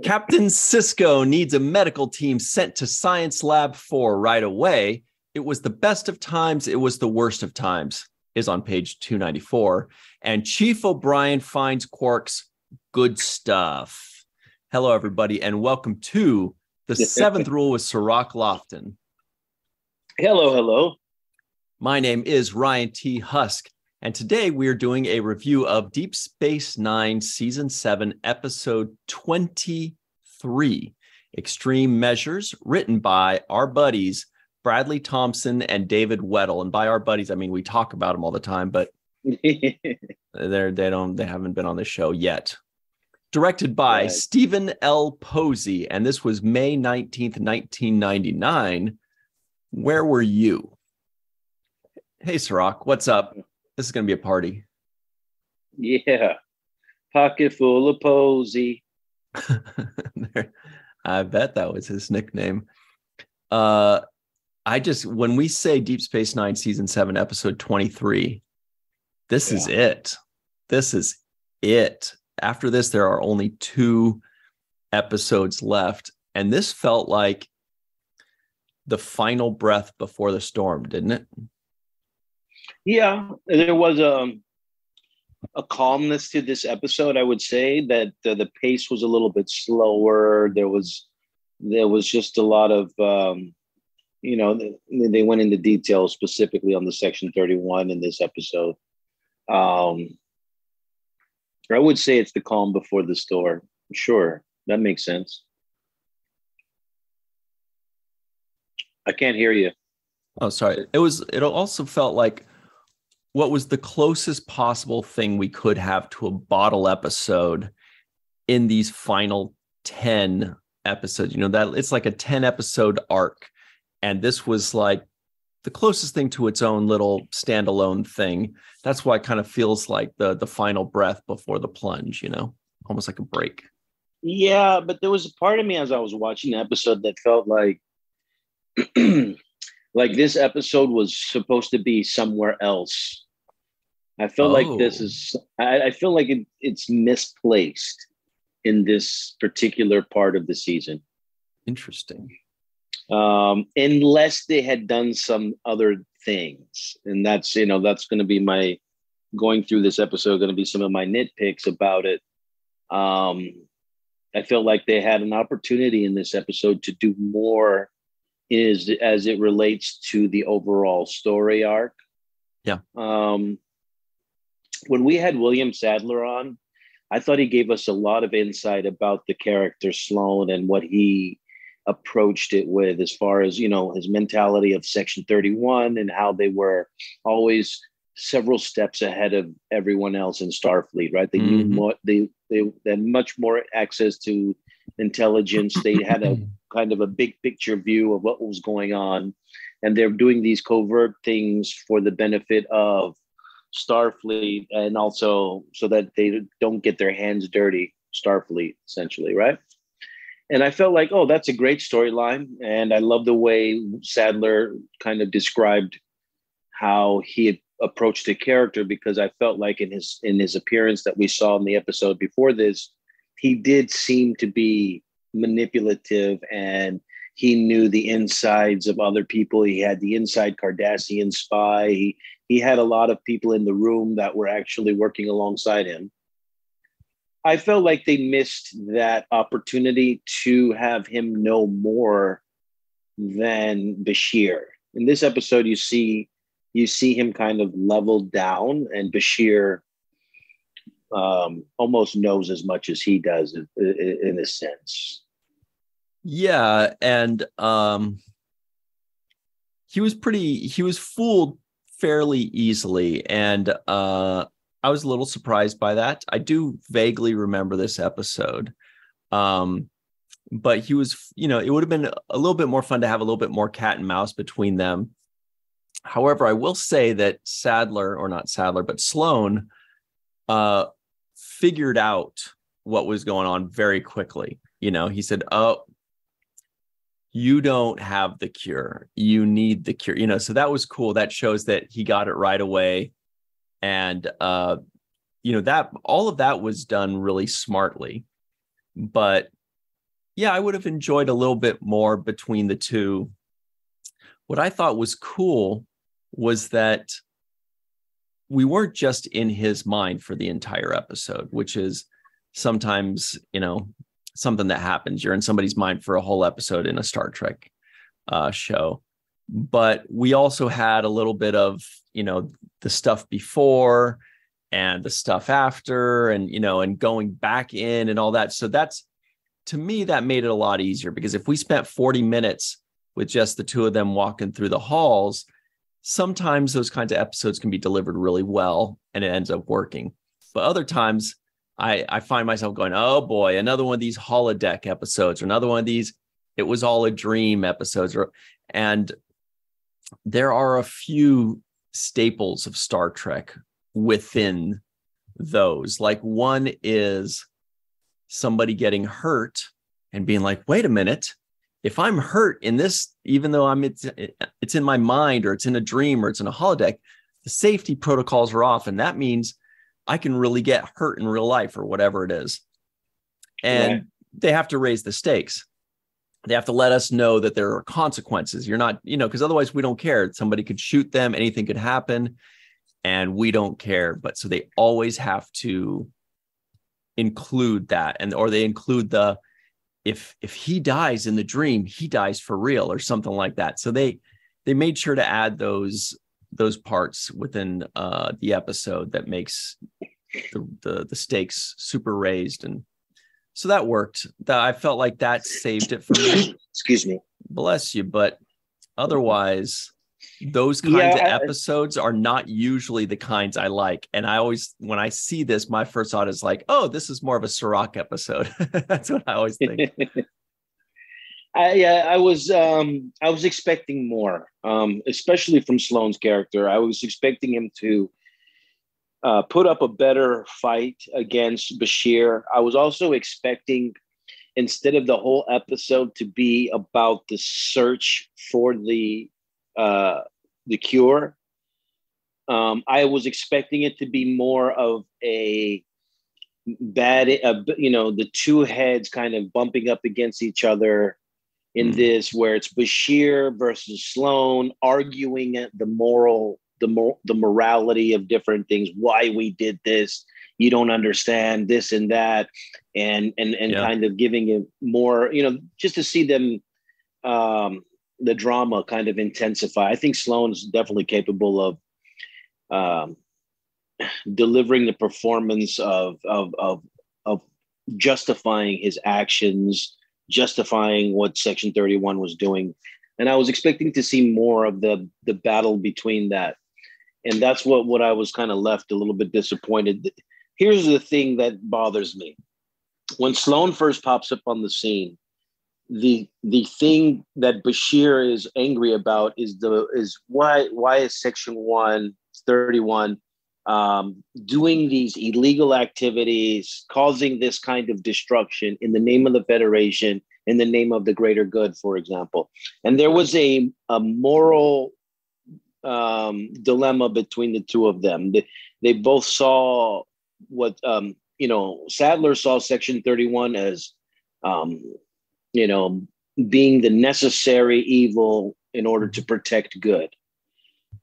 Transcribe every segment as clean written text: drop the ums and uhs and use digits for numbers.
Captain Sisko needs a medical team sent to Science Lab 4 right away. It was the best of times. It was the worst of times is on page 294. And Chief O'Brien finds Quark's good stuff. Hello, everybody, and welcome to The Seventh Rule with Cirroc Lofton. Hello, hello. My name is Ryan T. Husk, and today we are doing a review of Deep Space Nine Season 7, Episode 23, Extreme Measures, written by our buddies Bradley Thompson and David Weddle. And by our buddies, I mean we talk about them all the time, but they haven't been on the show yet. Directed by Stephen L. Posey, and this was May 19th, 1999. Where were you? Hey, Cirroc, what's up? This is going to be a party. Yeah. Pocket full of Posey. I bet that was his nickname. When we say Deep Space Nine Season 7, Episode 23, this is it. This is it. After this, there are only 2 episodes left. And this felt like the final breath before the storm, didn't it? Yeah, there was a calmness to this episode. I would say that the pace was a little bit slower. There was just a lot of, they went into detail specifically on the Section 31 in this episode. I would say it's the calm before the storm. Sure, that makes sense. I can't hear you. Oh, sorry. It also felt like what was the closest possible thing we could have to a bottle episode in these final 10 episodes. You know, that it's like a 10 episode arc. And this was like the closest thing to its own little standalone thing. That's why it kind of feels like the final breath before the plunge, you know, almost like a break. Yeah, but there was a part of me as I was watching the episode that felt like like this episode was supposed to be somewhere else. I felt like I feel like it's misplaced in this particular part of the season. Interesting. Unless they had done some other things. And that's going to be my going through this episode, going to be some of my nitpicks about it. I feel like they had an opportunity in this episode to do more as it relates to the overall story arc. Yeah. When we had William Sadler on, I thought he gave us a lot of insight about the character Sloan and what he approached it with, as far as, his mentality of Section 31 and how they were always several steps ahead of everyone else in Starfleet, right? They knew more, they had much more access to intelligence. They had a kind of a big picture view of what was going on. And they're doing these covert things for the benefit of Starfleet, and also so that they don't get their hands dirty, Starfleet, essentially, right? And I felt like, that's a great storyline. And I love the way Sadler kind of described how he had approached the character, because I felt like in his appearance that we saw in the episode before this, he did seem to be manipulative, and he knew the insides of other people. He had the inside Cardassian spy. He had a lot of people in the room that were actually working alongside him. I felt like they missed that opportunity to have him know more than Bashir. In this episode, you see him kind of leveled down, and Bashir almost knows as much as he does in a sense. Yeah, and he was fooled fairly easily, and I was a little surprised by that. I do vaguely remember this episode. But he was, it would have been a little bit more fun to have a little bit more cat and mouse between them. However, I will say that Sloan figured out what was going on very quickly. He said, you don't have the cure. You need the cure. So that was cool. That shows that he got it right away. And, that all of that was done really smartly. But Yeah, I would have enjoyed a little bit more between the two. What I thought was cool was that we weren't just in his mind for the entire episode, which is sometimes, something that happens. You're in somebody's mind for a whole episode in a Star Trek show. But we also had a little bit of, the stuff before and the stuff after and, and going back in and all that. So that's, to me, that made it a lot easier, because if we spent 40 minutes with just the two of them walking through the halls, sometimes those kinds of episodes can be delivered really well and it ends up working. But other times I find myself going, oh boy, another one of these holodeck episodes, or another one of these, it was all a dream episodes. And there are a few staples of Star Trek within those. Like, one is somebody getting hurt and being like, wait a minute, if I'm hurt in this, even though it's in my mind, or it's in a dream, or it's in a holodeck, the safety protocols are off. And that means I can really get hurt in real life, or whatever it is. And they have to raise the stakes. They have to let us know that there are consequences. You're not, because otherwise we don't care. Somebody could shoot them, anything could happen, and we don't care. But so they always have to include that, or they include if he dies in the dream, he dies for real, or something like that. So they made sure to add those parts within the episode that makes the stakes super raised. And so that worked. I felt like that saved it for me. Excuse me. Bless you. But otherwise, those kinds of episodes are not usually the kinds I like. And I always, when I see this, my first thought is like, oh, this is more of a Cirroc episode. That's what I always think. I was expecting more, especially from Sloane's character. I was expecting him to put up a better fight against Bashir. I was also expecting, instead of the whole episode to be about the search for the cure, I was expecting it to be more of a the two heads kind of bumping up against each other in this, where it's Bashir versus Sloane arguing at the morality of different things, why we did this, you don't understand this and that, and kind of giving it more, just to see them, the drama kind of intensify. I think Sloane's definitely capable of delivering the performance of justifying his actions, justifying what Section 31 was doing. And I was expecting to see more of the battle between that. And that's what I was kind of left a little bit disappointed. Here's the thing that bothers me. When Sloane first pops up on the scene, the thing that Bashir is angry about is why is Section 131 doing these illegal activities, causing this kind of destruction in the name of the Federation, in the name of the greater good, for example. And there was a moral dilemma between the two of them. They both saw what, Sadler saw Section 31 as, being the necessary evil in order to protect good.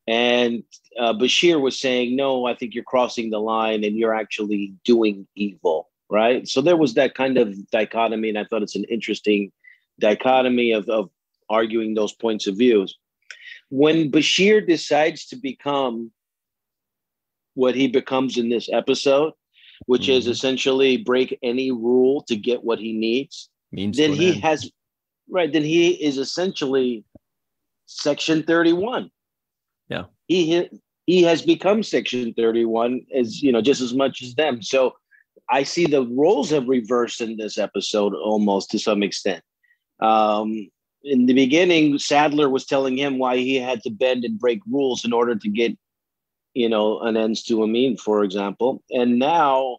And Bashir was saying, no, I think you're crossing the line and you're actually doing evil, right? So there was that kind of dichotomy, and I thought it's an interesting dichotomy of arguing those points of views. When Bashir decides to become what he becomes in this episode, which is essentially break any rule to get what he needs, then he is essentially Section 31. Yeah. He has become Section 31 as, just as much as them. So I see the roles have reversed in this episode almost to some extent. In the beginning, Sadler was telling him why he had to bend and break rules in order to get, an ends to a mean, for example. And now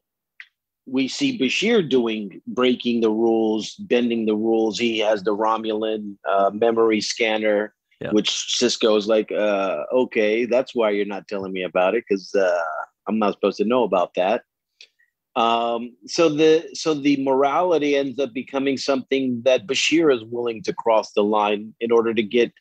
we see Bashir breaking the rules, bending the rules. He has the Romulan memory scanner, which Sisko is like, okay, that's why you're not telling me about it, because I'm not supposed to know about that. So the morality ends up becoming something that Bashir is willing to cross the line in order to get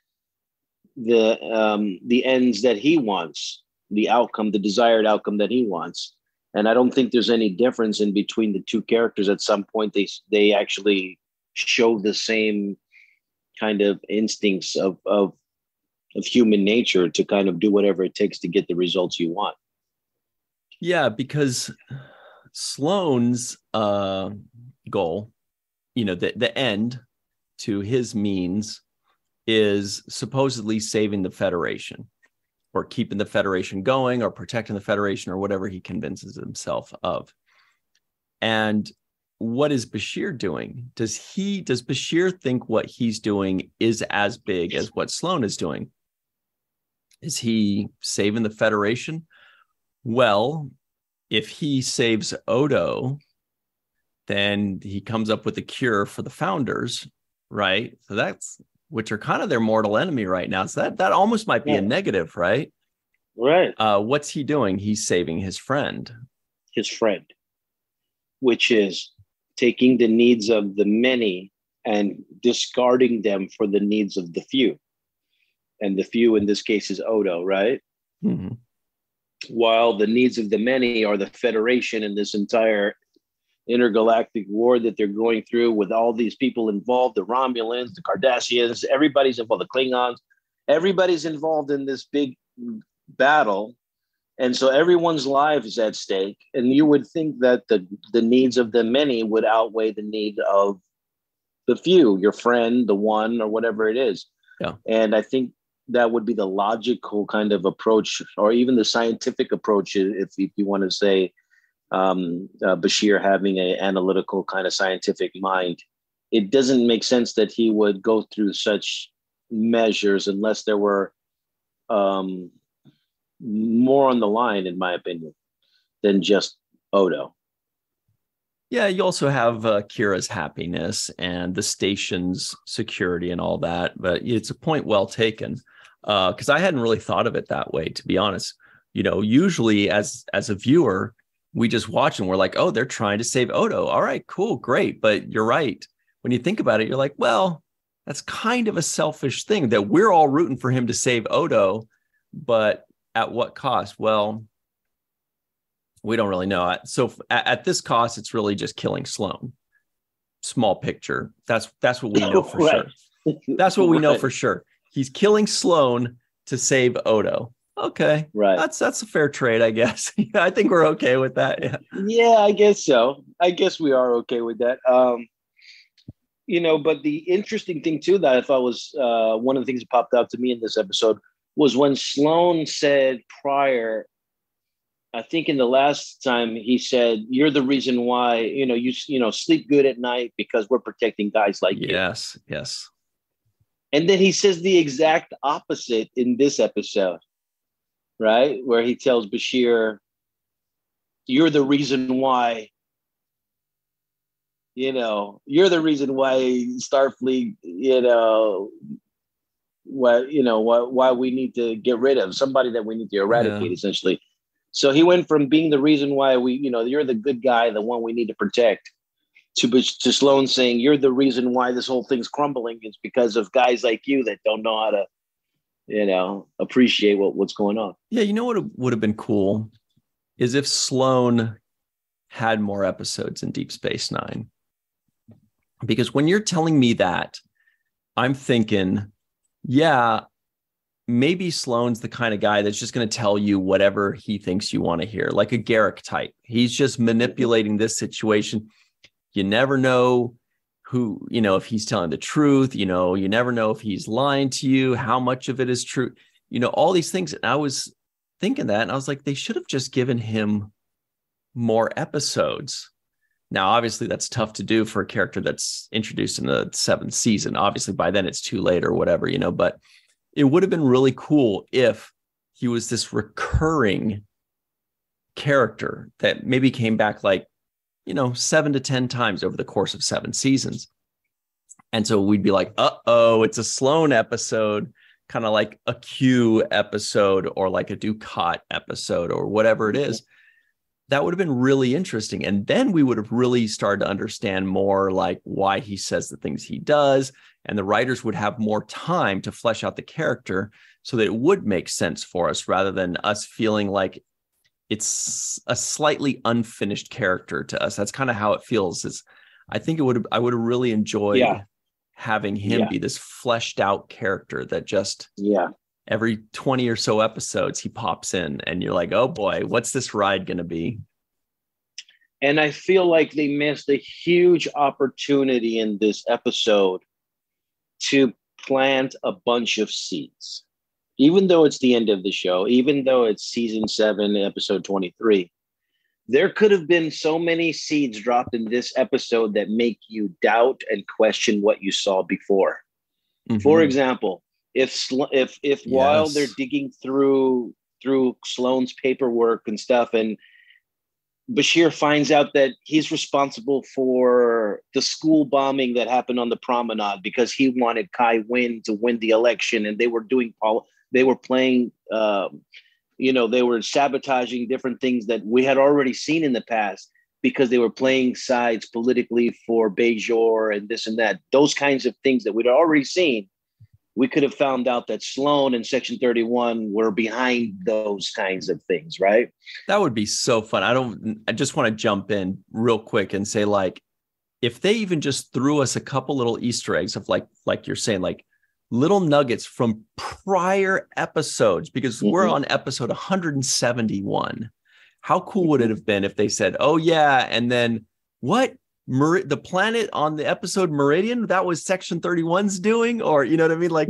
the ends that he wants, the outcome, the desired outcome that he wants. And I don't think there's any difference in between the two characters. At some point, they actually show the same kind of instincts of human nature to kind of do whatever it takes to get the results you want. Yeah, because Sloane's goal, the end to his means is supposedly saving the Federation or keeping the Federation going or protecting the Federation or whatever he convinces himself of. And what is Bashir doing? Does Bashir think what he's doing is as big as what Sloane is doing? Is he saving the Federation? Well, if he saves Odo, then he comes up with a cure for the founders, right? So that's, which are kind of their mortal enemy right now. So that almost might be a negative, right? Right. What's he doing? He's saving his friend. His friend, which is taking the needs of the many and discarding them for the needs of the few. And the few in this case is Odo, right? Mm-hmm. While the needs of the many are the Federation and this entire intergalactic war that they're going through with all these people involved, the Romulans, the Cardassians, everybody's involved, the Klingons, everybody's involved in this big battle. And so everyone's life is at stake. And you would think that the needs of the many would outweigh the need of the few, your friend, the one, or whatever it is. Yeah. And I think that would be the logical kind of approach, or even the scientific approach, if you want to say Bashir having an analytical kind of scientific mind. It doesn't make sense that he would go through such measures unless there were more on the line, in my opinion, than just Odo. Yeah, you also have Kira's happiness and the station's security and all that, but it's a point well taken, because I hadn't really thought of it that way, to be honest. Usually as a viewer, we just watch and we're like, oh, they're trying to save Odo. All right, cool, great. But you're right. When you think about it, you're like, well, that's kind of a selfish thing that we're all rooting for him to save Odo, but at what cost? Well, we don't really know. So at this cost, it's really just killing Sloane. Small picture. That's what we know for right. sure. That's what we know for sure. He's killing Sloane to save Odo. Okay, right. That's a fair trade, I guess. I think we're okay with that. Yeah, I guess so. I guess we are okay with that. But the interesting thing too that I thought was one of the things that popped out to me in this episode was when Sloane said prior, I think in the last time he said, "You're the reason why you sleep good at night because we're protecting guys like you." Yes. And then he says the exact opposite in this episode. Right? Where he tells Bashir, you're the reason why, you're the reason why Starfleet, why we need to get rid of somebody that we need to eradicate, essentially. So he went from being the reason why you're the good guy, the one we need to protect, to Sloane saying, you're the reason why this whole thing's crumbling. It's because of guys like you that don't know how to appreciate what's going on. Yeah, what would have been cool is if Sloane had more episodes in Deep Space Nine. Because when you're telling me that, I'm thinking, yeah, maybe Sloane's the kind of guy that's just going to tell you whatever he thinks you want to hear, like a Garrick type. He's just manipulating this situation. You never know who, if he's telling the truth, you never know if he's lying to you, how much of it is true, all these things. And I was thinking that, and I was like, they should have just given him more episodes. Now, obviously that's tough to do for a character that's introduced in the 7th season. Obviously by then it's too late or whatever, but it would have been really cool if he was this recurring character that maybe came back 7 to 10 times over the course of 7 seasons. And so we'd be like, it's a Sloane episode, kind of like a Q episode or like a Ducat episode or whatever it is. That would have been really interesting. And then we would have really started to understand more like why he says the things he does. And the writers would have more time to flesh out the character so that it would make sense for us rather than us feeling like it's a slightly unfinished character to us. That's kind of how it feels. I think I would have really enjoyed having him be this fleshed out character that just every 20 or so episodes he pops in and you're like, oh boy, what's this ride going to be? And I feel like they missed a huge opportunity in this episode to plant a bunch of seeds. Even though it's the end of the show, even though it's season 7, episode 23, there could have been so many seeds dropped in this episode that make you doubt and question what you saw before. Mm-hmm. For example, if while they're digging through Sloane's paperwork and stuff, and Bashir finds out that he's responsible for the school bombing that happened on the promenade because he wanted Kai Wynn to win the election, and they were playing, they were sabotaging different things that we had already seen in the past because they were playing sides politically for Bajor and this and that. Those kinds of things that we'd already seen. We could have found out that Sloane and Section 31 were behind those kinds of things, right? That would be so fun. I just want to jump in real quick and say, like, if they even just threw us a couple little Easter eggs of like you're saying, like little nuggets from prior episodes, because we're on episode 171. How cool would it have been if they said, oh yeah, and then what? The planet on the episode Meridian, that was Section 31's doing, or you know what I mean? Like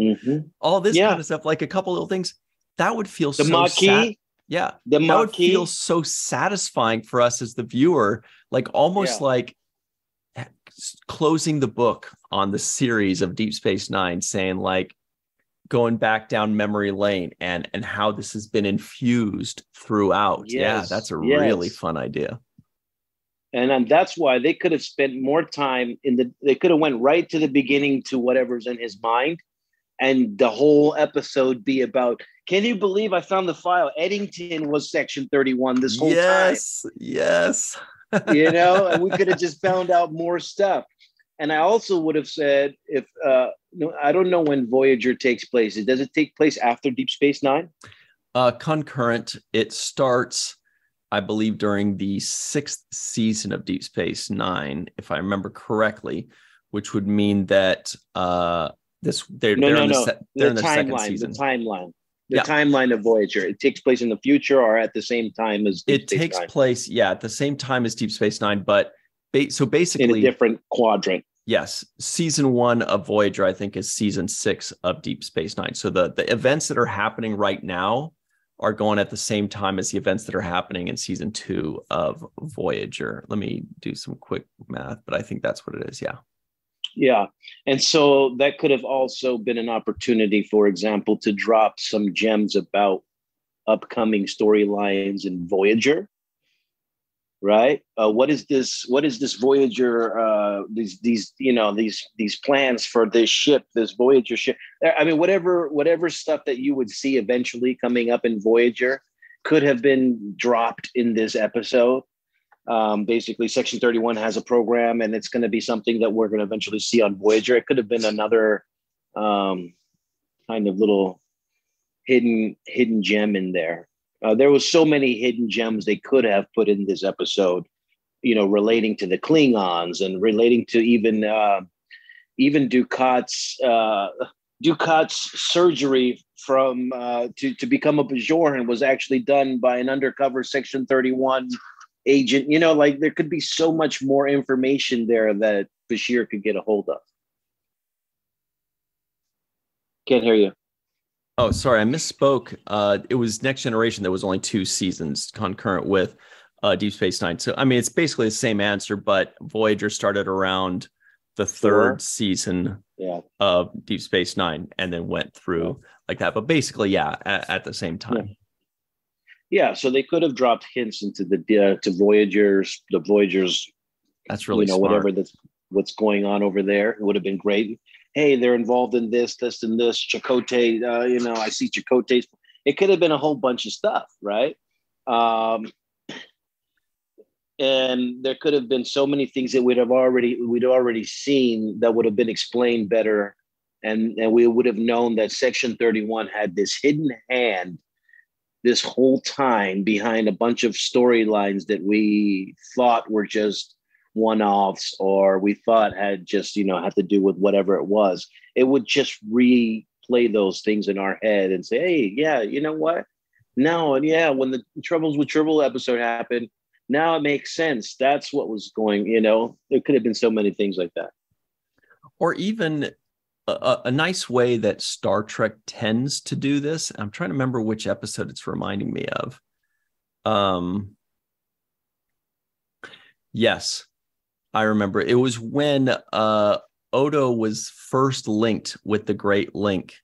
all this kind of stuff, like a couple little things that would feel the Maquis. That would feel so satisfying for us as the viewer, like almost like closing the book on the series of Deep Space Nine, saying like going back down memory lane and how this has been infused throughout. Yes. That's a really fun idea. And that's why they could have spent more time they could have went right to the beginning to whatever's in his mind. And the whole episode be about, can you believe I found the file? Eddington was Section 31 this whole time. Yes. And we could have just found out more stuff. And I also would have said, I don't know when Voyager takes place. Does it take place after Deep Space Nine? Concurrent. It starts, I believe, during the 6th season of Deep Space Nine, if I remember correctly, which would mean that they're in the second season. The timeline of Voyager. It takes place in the future or at the same time as Deep Space Nine? It takes place, at the same time as Deep Space Nine, but so basically in a different quadrant. Yes. Season 1 of Voyager, I think, is season 6 of Deep Space Nine. So the events that are happening right now are going at the same time as the events that are happening in season 2 of Voyager. Let me do some quick math, but I think that's what it is. Yeah. Yeah. And so that could have also been an opportunity, for example, to drop some gems about upcoming storylines in Voyager. Right. What is this Voyager? These plans for this ship, this Voyager ship. I mean, whatever stuff that you would see eventually coming up in Voyager could have been dropped in this episode. Basically, Section 31 has a program, and it's going to be something that we're going to eventually see on Voyager. It could have been another kind of little hidden gem in there. There was so many hidden gems they could have put in this episode, relating to the Klingons and relating to even Ducat's surgery from to become a Bajoran was actually done by an undercover Section 31 agent. There could be so much more information there that Bashir could get a hold of. Can't hear you. Oh, sorry, I misspoke. It was Next Generation. There was only 2 seasons concurrent with Deep Space Nine. So, I mean, it's basically the same answer, but Voyager started around the 3rd season of Deep Space Nine and then went through like that. But basically, at the same time. Yeah, so they could have dropped hints into the Voyagers. That's really smart. Whatever what's going on over there. It would have been great. Hey, they're involved in this, and this. Chakotay, I see Chakotay's. It could have been a whole bunch of stuff, right? And there could have been so many things that we'd already seen that would have been explained better. And we would have known that Section 31 had this hidden hand this whole time behind a bunch of storylines that we thought were just one-offs, or we thought had just, had to do with whatever it was. It would just replay those things in our head and say, hey, yeah, you know what? No, and yeah, when the Troubles with Tribble episode happened, now it makes sense. That's what was going, it could have been so many things like that. Or even a nice way that Star Trek tends to do this. I'm trying to remember which episode it's reminding me of. Yes, I remember. It was when Odo was first linked with the Great Link.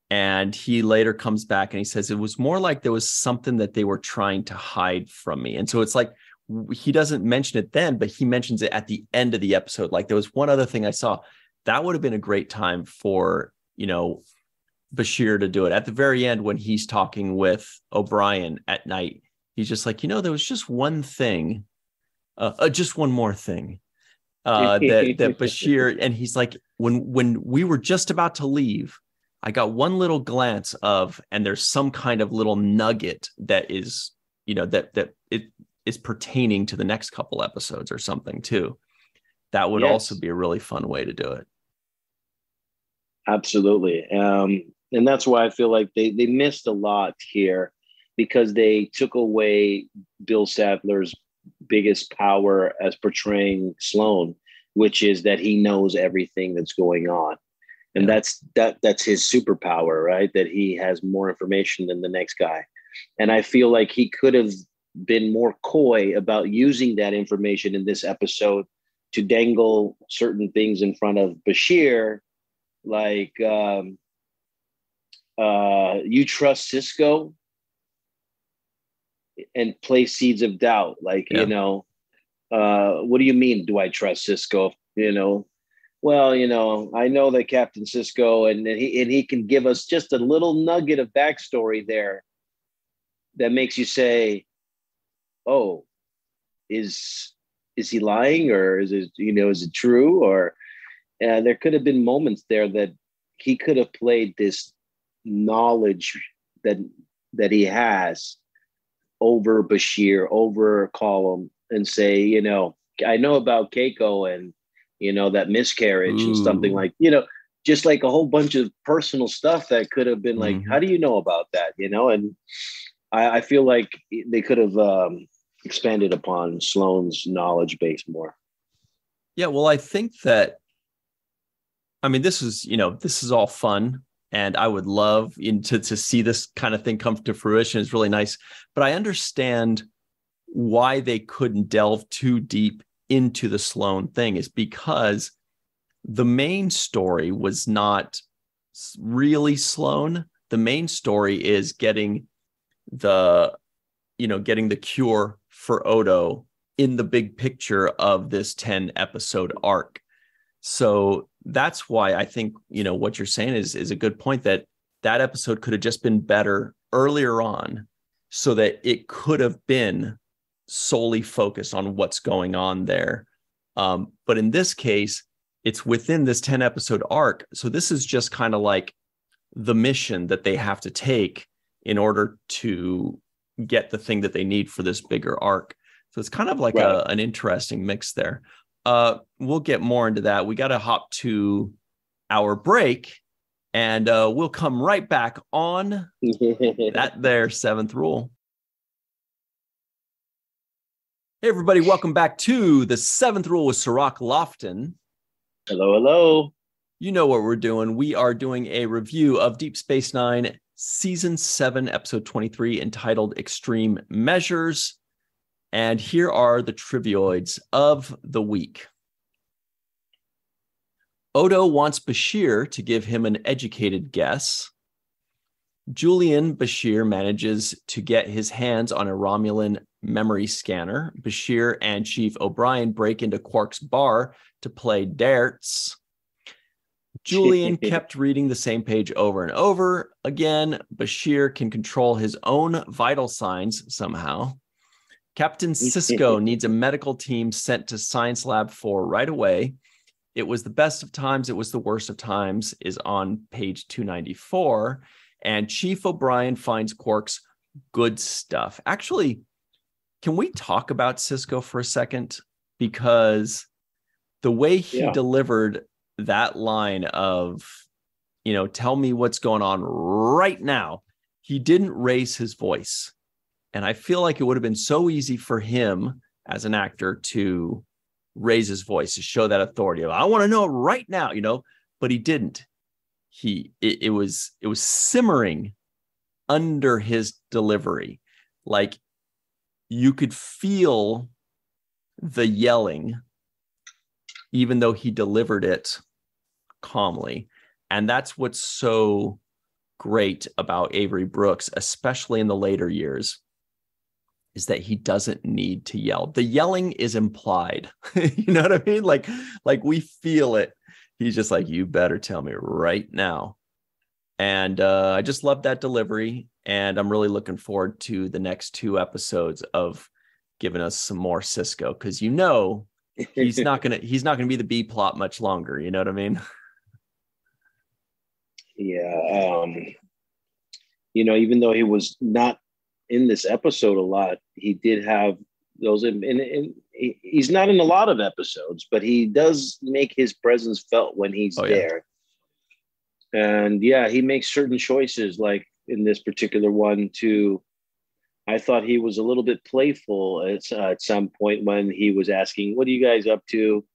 And he later comes back and he says, it was more like there was something that they were trying to hide from me. And so it's like, he doesn't mention it then, but he mentions it at the end of the episode. Like, there was one other thing I saw. That would have been a great time for, Bashir to do it. At the very end, when he's talking with O'Brien at night, he's just like, there was just one thing, just one more thing that Bashir, and he's like, when we were just about to leave, I got one little glance of, and there's some kind of little nugget that is, that it is pertaining to the next couple episodes or something too. That would also be a really fun way to do it. Absolutely. And that's why I feel like they missed a lot here, because they took away Bill Sadler's biggest power as portraying Sloan, which is that he knows everything that's going on. And that's his superpower, right? That he has more information than the next guy. And I feel like he could have been more coy about using that information in this episode to dangle certain things in front of Bashir, like you trust Sisko, and play seeds of doubt. Like, what do you mean? Do I trust Sisko? Well, I know that Captain Sisko, and he can give us just a little nugget of backstory there that makes you say, oh, is he lying, or is it, is it true? Or there could have been moments there that he could have played this knowledge that he has over Bashir, over Column, and say, I know about Keiko and, that miscarriage and something like, just like a whole bunch of personal stuff that could have been like, how do you know about that? And I feel like they could have expanded upon Sloan's knowledge base more. Yeah, well, I think that, this is all fun, and I would love to see this kind of thing come to fruition. It's really nice, but I understand why they couldn't delve too deep into the Sloan thing, is because the main story was not really Sloan. The main story is getting the cure for Odo in the big picture of this 10 episode arc. So that's why I think, what you're saying is a good point, that episode could have just been better earlier on, so that it could have been solely focused on what's going on there. But in this case, it's within this 10 episode arc. So this is just kind of like the mission that they have to take in order to get the thing that they need for this bigger arc. So it's kind of like an interesting mix there. We'll get more into that. We got to hop to our break, and we'll come right back on that there seventh rule. Hey, everybody. Welcome back to the seventh rule with Cirroc Lofton. Hello, hello. You know what we're doing. We are doing a review of Deep Space Nine, Season 7, Episode 23, entitled Extreme Measures. And here are the trivioids of the week. Odo wants Bashir to give him an educated guess. Julian Bashir manages to get his hands on a Romulan memory scanner. Bashir and Chief O'Brien break into Quark's bar to play darts. Julian kept reading the same page over and over again. Bashir can control his own vital signs somehow. Captain Sisko needs a medical team sent to Science Lab 4 right away. It was the best of times. It was the worst of times is on page 294. And Chief O'Brien finds Quark's good stuff. Actually, can we talk about Sisko for a second? Because the way he delivered that line of, tell me what's going on right now, he didn't raise his voice. And I feel like it would have been so easy for him as an actor to raise his voice, to show that authority of, I want to know right now, but he didn't. It was simmering under his delivery. Like you could feel the yelling, even though he delivered it calmly. And that's what's so great about Avery Brooks, especially in the later years, is that he doesn't need to yell. The yelling is implied. You know what I mean? Like we feel it. He's just like, you better tell me right now. And I just love that delivery. And I'm really looking forward to the next 2 episodes of giving us some more Sisko, because he's not gonna be the B plot much longer. You know what I mean? Yeah. Even though he was not in this episode a lot, he did have those, and he's not in a lot of episodes, but he does make his presence felt when he's there. And he makes certain choices, like in this particular one too. I thought he was a little bit playful at some point when he was asking, what are you guys up to?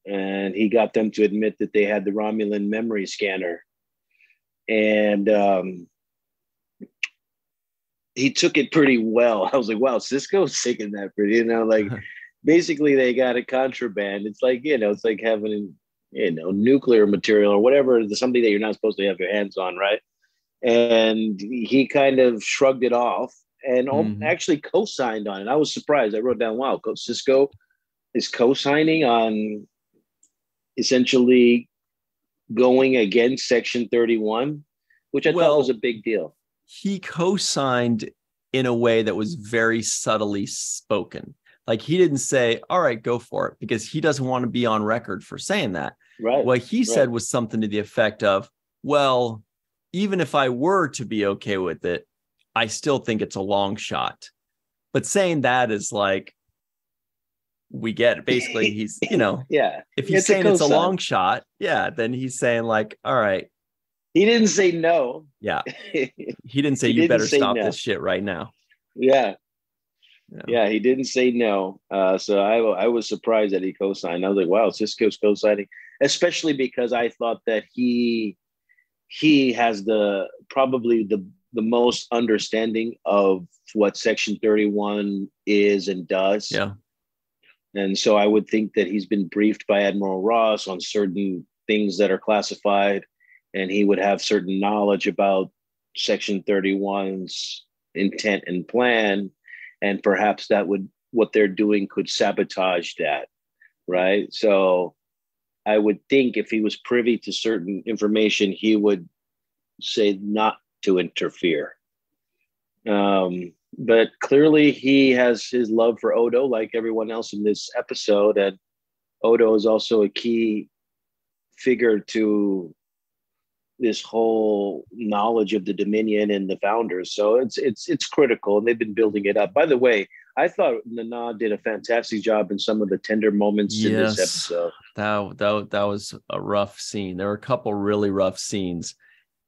And he got them to admit that they had the Romulan memory scanner. And he took it pretty well. I was like, wow, Sisko's taking that pretty, basically they got a contraband. It's like, it's like having, nuclear material or whatever, something that you're not supposed to have your hands on, right? And he kind of shrugged it off and actually co-signed on it. I was surprised. I wrote down, wow, Sisko is co-signing on essentially going against Section 31, which I thought was a big deal. He co-signed in a way that was very subtly spoken. Like he didn't say, all right, go for it, because he doesn't want to be on record for saying that. Right. What he said was something to the effect of, well, even if I were to be okay with it, I still think it's a long shot. But saying that is like, we get it. Basically, he's, if he's saying it's a long shot, then he's saying like, all right. He didn't say no. Yeah. He didn't say, you better stop this shit right now. Yeah, he didn't say no. So I was surprised that he co-signed. I was like, wow, Sisko's co-signing, especially because I thought that he has probably the most understanding of what Section 31 is and does. Yeah. And so I would think that he's been briefed by Admiral Ross on certain things that are classified, and he would have certain knowledge about Section 31's intent and plan. And perhaps what they're doing could sabotage that, right? So I would think if he was privy to certain information, he would say not to interfere. But clearly he has his love for Odo, like everyone else in this episode. And Odo is also a key figure to this whole knowledge of the Dominion and the founders. So it's critical, and they've been building it up. By the way, I thought Nana did a fantastic job in some of the tender moments in this episode. That was a rough scene. There were a couple really rough scenes,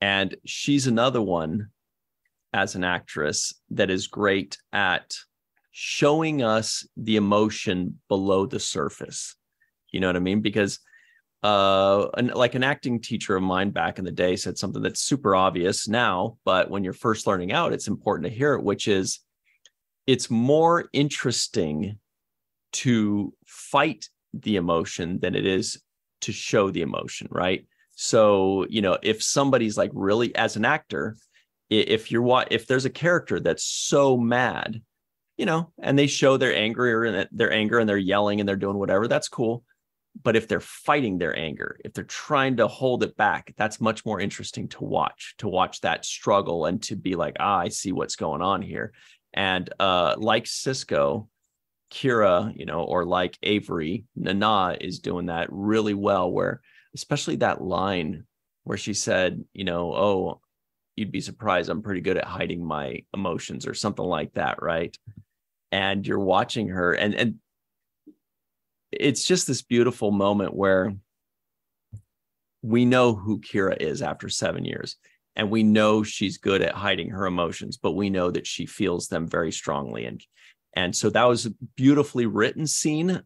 and she's another one as an actress that is great at showing us the emotion below the surface. You know what I mean? Because an acting teacher of mine back in the day said something that's super obvious now, but when you're first learning out, it's important to hear it, which is it's more interesting to fight the emotion than it is to show the emotion, right? So, if somebody's like really, as an actor, if there's a character that's so mad, and they show their anger and they're yelling and they're doing whatever, that's cool. But if they're fighting their anger, if they're trying to hold it back, that's much more interesting to watch that struggle and to be like, I see what's going on here. And like Sisko, Kira, or like Avery, Nana is doing that really well, where especially that line where she said, oh, you'd be surprised, I'm pretty good at hiding my emotions or something like that, right? And you're watching her, and it's just this beautiful moment where we know who Kira is after 7 years, and we know she's good at hiding her emotions, but we know that she feels them very strongly. And so that was a beautifully written scene.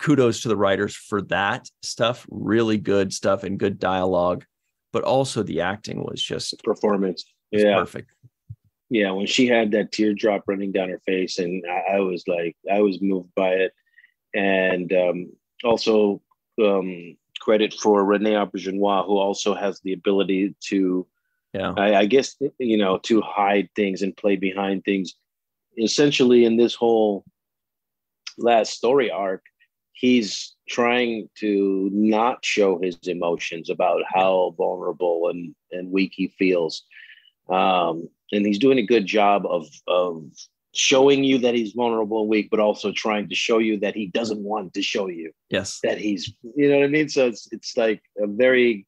Kudos to the writers for that stuff. Really good stuff and good dialogue, but also the acting was just performance. Perfect. Yeah, when she had that teardrop running down her face, and I was moved by it. And also credit for Renee Auberjonois, who also has the ability to, I guess, to hide things and play behind things. Essentially, in this whole last story arc, he's trying to not show his emotions about how vulnerable and weak he feels. And he's doing a good job of showing you that he's vulnerable and weak, but also trying to show you that he doesn't want to show you that he's, you know what I mean? So it's like a very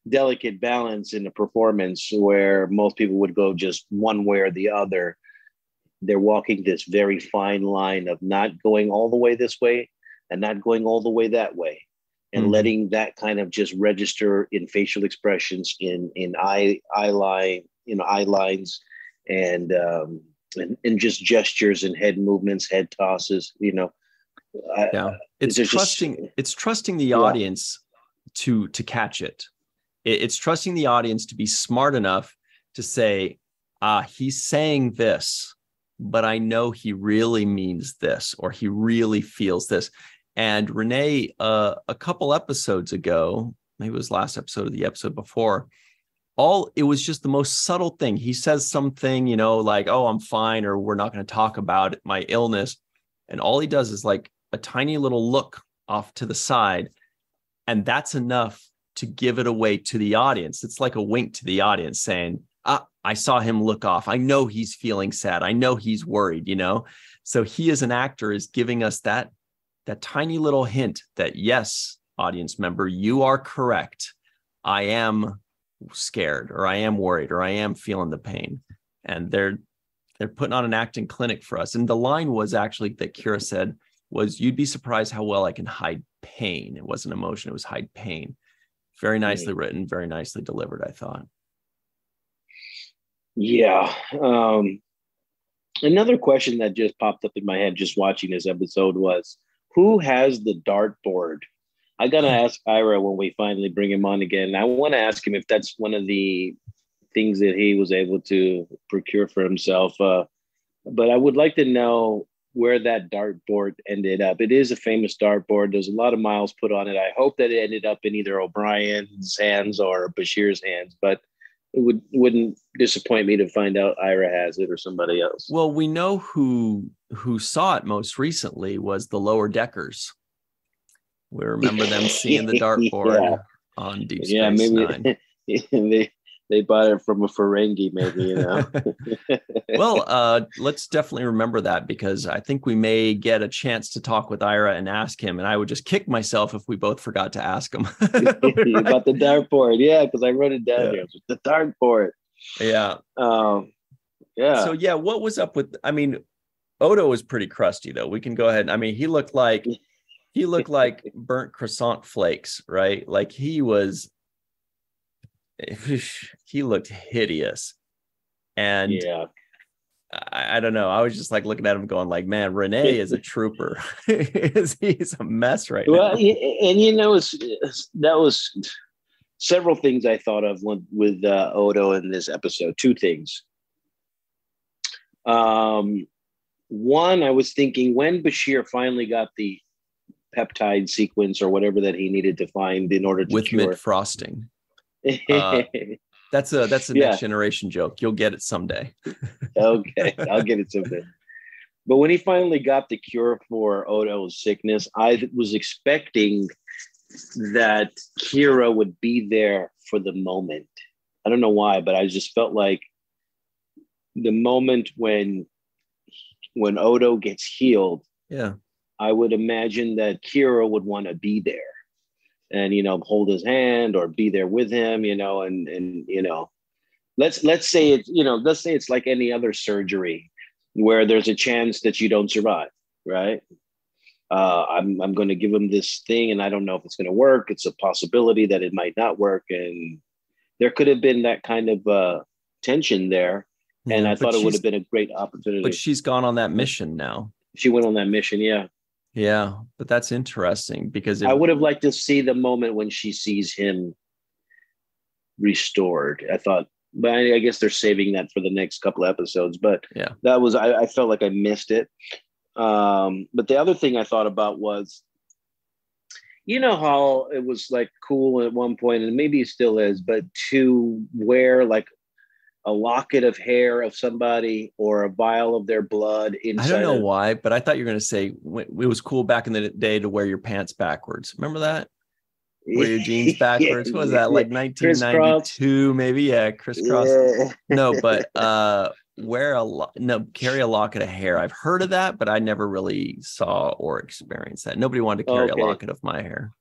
delicate balance in the performance where most people would go just one way or the other. They're walking this very fine line of not going all the way this way and not going all the way that way, and letting that kind of just register in facial expressions, in eye lines, and just gestures and head movements, head tosses. It's trusting the audience to catch it. It's trusting the audience to be smart enough to say, he's saying this, but I know he really means this, or he really feels this. And Renee, a couple episodes ago, maybe it was last episode or the episode before, it was just the most subtle thing. He says something, like, oh, I'm fine, or we're not going to talk about my illness. And all he does is like a tiny little look off to the side. And that's enough to give it away to the audience. It's like a wink to the audience saying, I saw him look off. I know he's feeling sad. I know he's worried, So he as an actor is giving us that tiny little hint that, yes, audience member, you are correct. I am scared, or I am worried, or I am feeling the pain. And they're putting on an acting clinic for us. And the line was actually that Kira said was, you'd be surprised how well I can hide pain. It wasn't emotion, it was hide pain. Very nicely written, very nicely delivered, I thought. Yeah. Another question that just popped up in my head just watching this episode was, who has the dartboard? I got to ask Ira when we finally bring him on again. I want to ask him if that's one of the things that he was able to procure for himself. But I would like to know where that dartboard ended up. It is a famous dartboard. There's a lot of miles put on it. I hope that it ended up in either O'Brien's hands or Bashir's hands, but it wouldn't disappoint me to find out Ira has it or somebody else. Well, we know who saw it most recently was the Lower Deckers. We remember them seeing the dartboard on Deep Space Nine. They bought it from a Ferengi, maybe, Well, let's definitely remember that, because I think we may get a chance to talk with Ira and ask him, and I would just kick myself if we both forgot to ask him. About the dartboard, because I wrote it down here. The dartboard. Yeah. So, what was up with, Odo was pretty crusty, though. We can go ahead. He looked like burnt croissant flakes, right? Like he looked hideous. And I don't know. I was just like looking at him going like, man, Renee is a trooper. He's a mess right now. And that was several things I thought of with Odo in this episode. Two things. One, I was thinking when Bashir finally got the peptide sequence or whatever that he needed to find in order to cure mid-frosting. That's a next generation joke. You'll get it someday. Okay, I'll get it someday. But when he finally got the cure for Odo's sickness, I was expecting that Kira would be there for the moment. I don't know why, but I just felt like the moment when Odo gets healed, yeah, I would imagine that Kira would want to be there and, hold his hand or be there with him, and let's say it's like any other surgery where there's a chance that you don't survive, right? I'm going to give him this thing and I don't know if it's going to work. It's a possibility that it might not work. And there could have been that kind of tension there. And I thought it would have been a great opportunity. But she's gone on that mission now. She went on that mission, yeah. Yeah, but that's interesting because I would have liked to see the moment when she sees him restored. I thought, but I guess they're saving that for the next couple of episodes. But yeah, that was, I felt like I missed it. But the other thing I thought about was, how it was like cool at one point, and maybe it still is, but to wear like a locket of hair of somebody or a vial of their blood inside. I don't know why, but I thought you were going to say it was cool back in the day to wear your pants backwards. Remember that? Wear your jeans backwards. What was that, like 1992 maybe? Yeah, crisscross. Yeah. No, but carry a locket of hair. I've heard of that, but I never really saw or experienced that. Nobody wanted to carry a locket of my hair.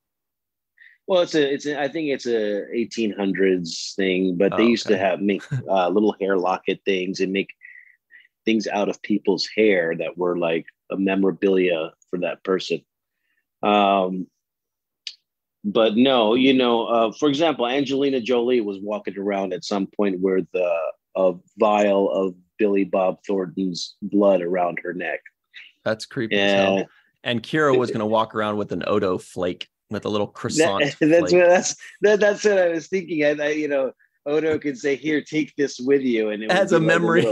Well, I think it's a 1800s thing, but they used to make little hair locket things and make things out of people's hair that were like a memorabilia for that person. But no, for example, Angelina Jolie was walking around at some point with a vial of Billy Bob Thornton's blood around her neck. That's creepy as hell. And Kira was going to walk around with an Odo flake. With a little croissant. That's what I was thinking. I Odo could say, "Here, take this with you,and it has a memory."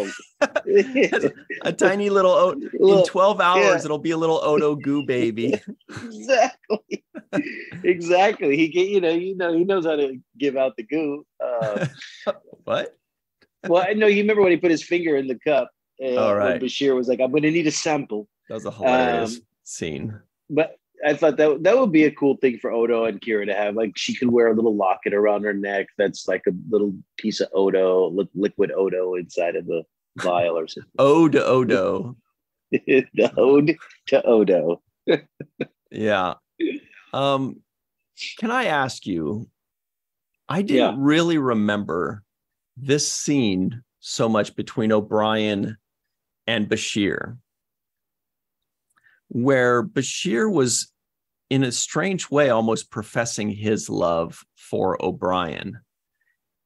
A tiny little in 12 hours, it'll be a little Odo goo baby. Exactly. He knows how to give out the goo. What? Well, I know you remember when he put his finger in the cup. All right. When Bashir was like, "I'm going to need a sample." That was a hilarious scene. But I thought that would be a cool thing for Odo and Kira to have. Like, she could wear a little locket around her neck that's like a little piece of Odo, liquid Odo inside of the vial or something. Ode to Odo. The ode to Odo. Yeah. Can I ask you? I didn't really remember this scene so much between O'Brien and Bashir, where Bashir was, in a strange way, almost professing his love for O'Brien.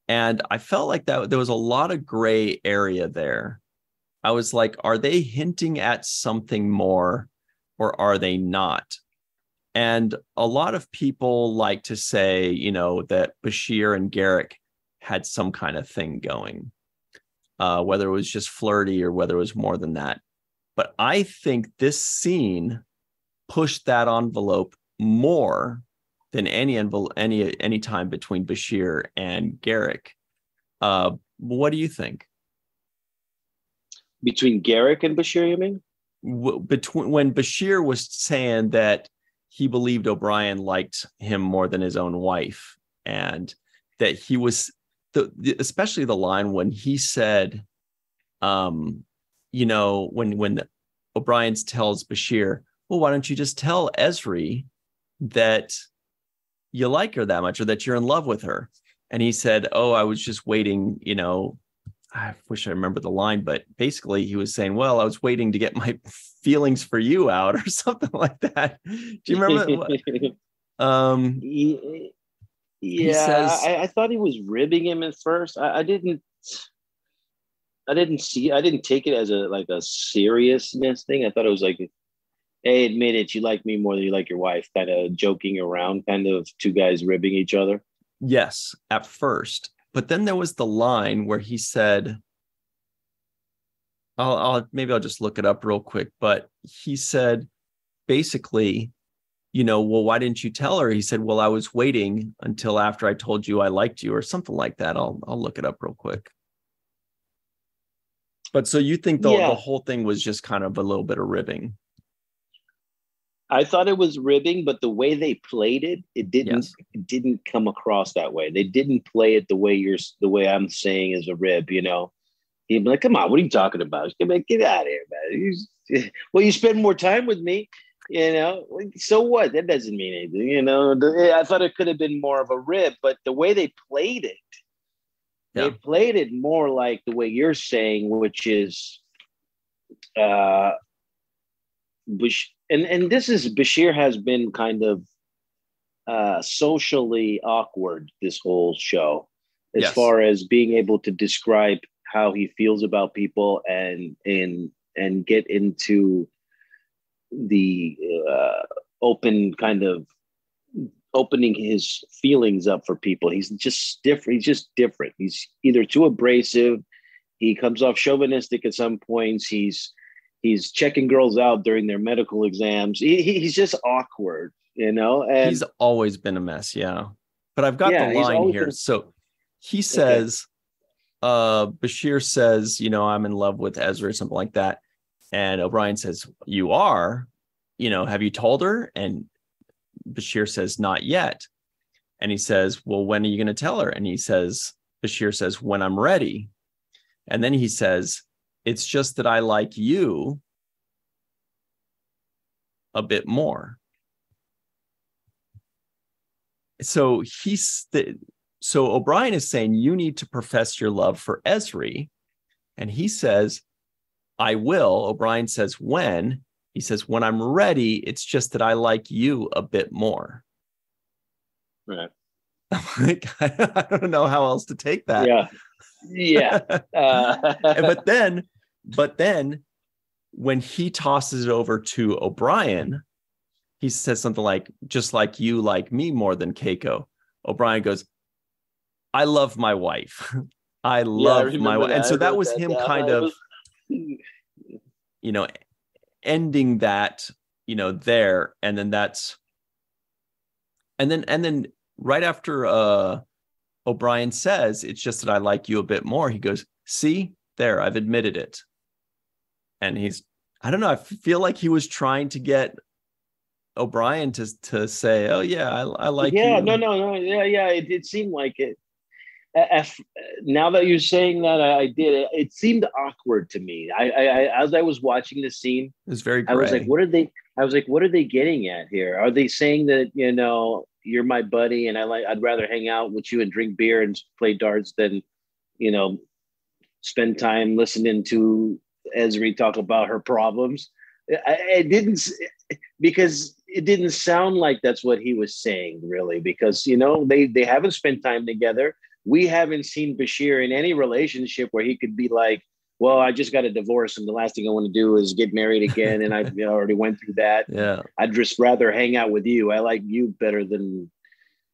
And I felt like that there was a lot of gray area there. I was like, are they hinting at something more or are they not? And a lot of people like to say, that Bashir and Garrick had some kind of thing going, whether it was just flirty or whether it was more than that. But I think this scene pushed that envelope more than any time between Bashir and Garrick. What do you think? Between Garrick and Bashir, you mean? Between when Bashir was saying that he believed O'Brien liked him more than his own wife, and that he was especially the line when he said, when O'Brien tells Bashir, well, why don't you just tell Esri that you like her that much or that you're in love with her? And he said, oh, I was just waiting, I wish I remember the line, but basically he was saying, well, I was waiting to get my feelings for you out or something like that. Do you remember that? Yeah, says, I thought he was ribbing him at first. I didn't take it as a seriousness thing. I thought it was like, hey, admit it, you like me more than you like your wife, kind of joking around, kind of two guys ribbing each other. Yes, at first. But then there was the line where he said, I'll just look it up real quick. But he said, basically, well, why didn't you tell her? He said, well, I was waiting until after I told you I liked you or something like that. I'll look it up real quick. But so you think the whole thing was just kind of a little bit of ribbing? I thought it was ribbing, but the way they played it, it didn't come across that way. They didn't play it the way I'm saying is a rib, He'd be like, "Come on, what are you talking about? Get out of here, man." Well, you spend more time with me, so what? That doesn't mean anything. I thought it could have been more of a rib, but the way they played it, they played it more like the way you're saying, which is, and this is Bashir has been kind of socially awkward this whole show, as far as being able to describe how he feels about people and get into the open kind of opening his feelings up for people. He's just different. He's either too abrasive. He comes off chauvinistic at some points. He's checking girls out during their medical exams. He's just awkward, And he's always been a mess. Yeah. But I've got the line here. So he says, Bashir says, I'm in love with Ezra or something like that. And O'Brien says, "You are, have you told her?" And Bashir says, "Not yet." And he says, "Well, when are you going to tell her?" And Bashir says, "When I'm ready." And then he says, "It's just that I like you a bit more." So so O'Brien is saying, you need to profess your love for Ezri. And he says, "I will." O'Brien says, "When?" He says, "When I'm ready. It's just that I like you a bit more." Right. I'm like, I don't know how else to take that. Yeah. But then when he tosses it over to O'Brien, he says something like, "Just like you like me more than Keiko." O'Brien goes, "I love my wife." I love my wife. And so that was him kind of, ending that, there. And then and then right after O'Brien says, "It's just that I like you a bit more," he goes, "See, there, I've admitted it." And I don't know, I feel like he was trying to get O'Brien to say, "Oh yeah, I like you." No. Yeah. It seemed like it. Now that you're saying that, I did it. It seemed awkward to me. I as I was watching the scene, it was very gray. I was like, what are they getting at here? Are they saying that, you're my buddy and I'd rather hang out with you and drink beer and play darts than, spend time listening to Ezri talk about her problems? Because it didn't sound like that's what he was saying, really, because, they haven't spent time together. We haven't seen Bashir in any relationship where he could be like, "Well, I just got a divorce and the last thing I want to do is get married again. And I already went through that. Yeah. I'd just rather hang out with you. I like you better than,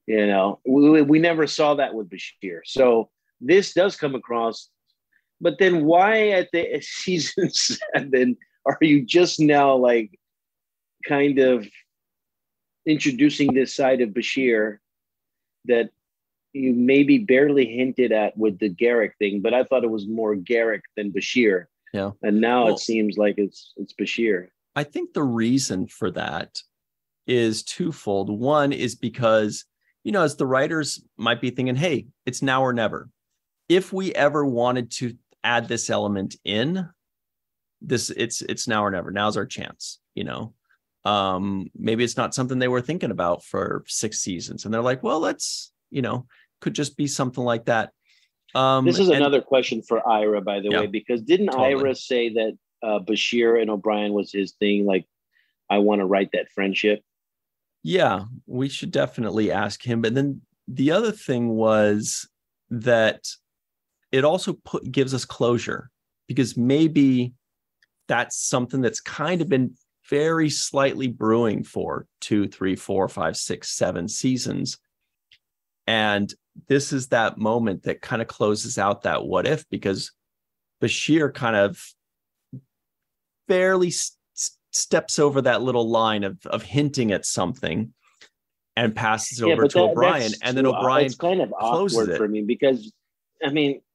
we never saw that with Bashir." So this does come across, but then why at the season 7 are you just now like kind of introducing this side of Bashir that you maybe barely hinted at with the Garrick thing, but I thought it was more Garrick than Bashir. Yeah. And now it seems like it's Bashir. I think the reason for that is twofold. One is because, as the writers might be thinking, hey, it's now or never. If we ever wanted to add this element in, it's now or never. Now's our chance, Maybe it's not something they were thinking about for 6 seasons. And they're like, well, let's, could just be something like that. This is another question for Ira, by the way, because didn't Ira say that Bashir and O'Brien was his thing? Like, I want to write that friendship. Yeah, we should definitely ask him. But then the other thing was that it also gives us closure, because maybe that's something that's kind of been very slightly brewing for 2, 3, 4, 5, 6, 7 seasons. And this is that moment that kind of closes out that what if, because Bashir kind of barely steps over that little line of hinting at something and passes it over to O'Brien. And then O'Brien, it's kind of awkward for me because,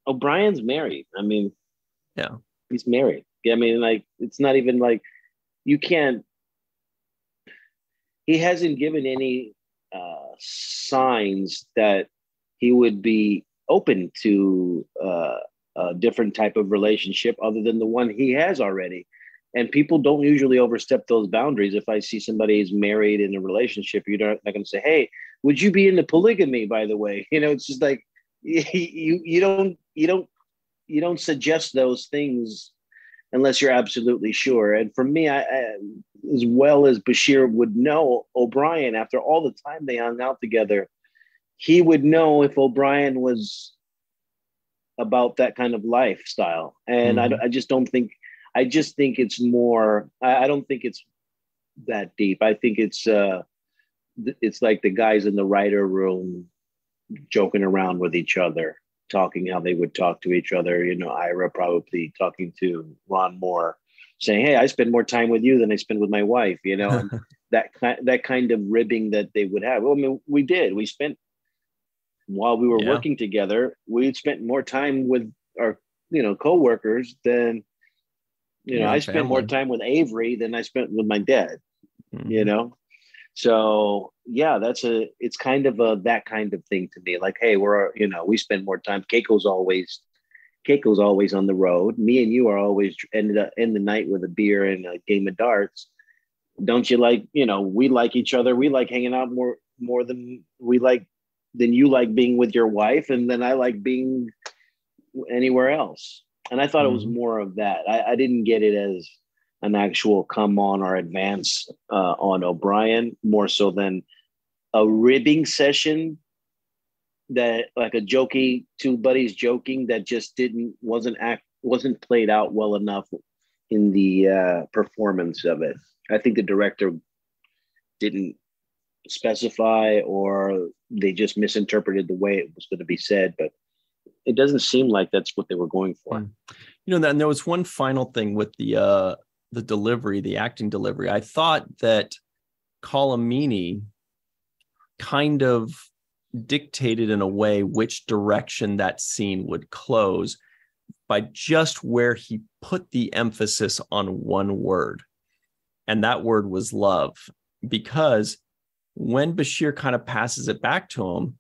O'Brien's married. He's married. It's not even like you can't, he hasn't given any signs that he would be open to a different type of relationship other than the one he has already. And people don't usually overstep those boundaries. If I see somebody is married in a relationship, you're not going to say, "Hey, would you be into polygamy?" By the way, it's just like you don't suggest those things unless you're absolutely sure. And for me, I as well as Bashir would know O'Brien, after all the time they hung out together, he would know if O'Brien was about that kind of lifestyle. And I just don't think. I just think it's more. I don't think it's that deep. I think it's like the guys in the writer room joking around with each other, talking how they would talk to each other. Ira probably talking to Ron Moore, saying, "Hey, I spend more time with you than I spend with my wife." And that kind of ribbing that they would have. Well, I mean, we did. We spent while we were working together. We'd spent more time with our coworkers than. I spent more time with Avery than I spent with my dad, So yeah, it's kind of that kind of thing to me. Like, hey, we spend more time. Keiko's always on the road. Me and you are always ended up in the night with a beer and a game of darts. Don't you like, we like each other. We like hanging out more than you like being with your wife. And then I like being anywhere else. And I thought it was more of that. I didn't get it as an actual come on or advance on O'Brien, more so than a ribbing session that like a jokey, two buddies joking that just wasn't played out well enough in the performance of it. I think the director didn't specify, or they just misinterpreted the way it was going to be said, but it doesn't seem like that's what they were going for. Then there was one final thing with the delivery, the acting delivery. I thought that Colomini kind of dictated in a way which direction that scene would close by just where he put the emphasis on one word. And that word was love, because when Bashir kind of passes it back to him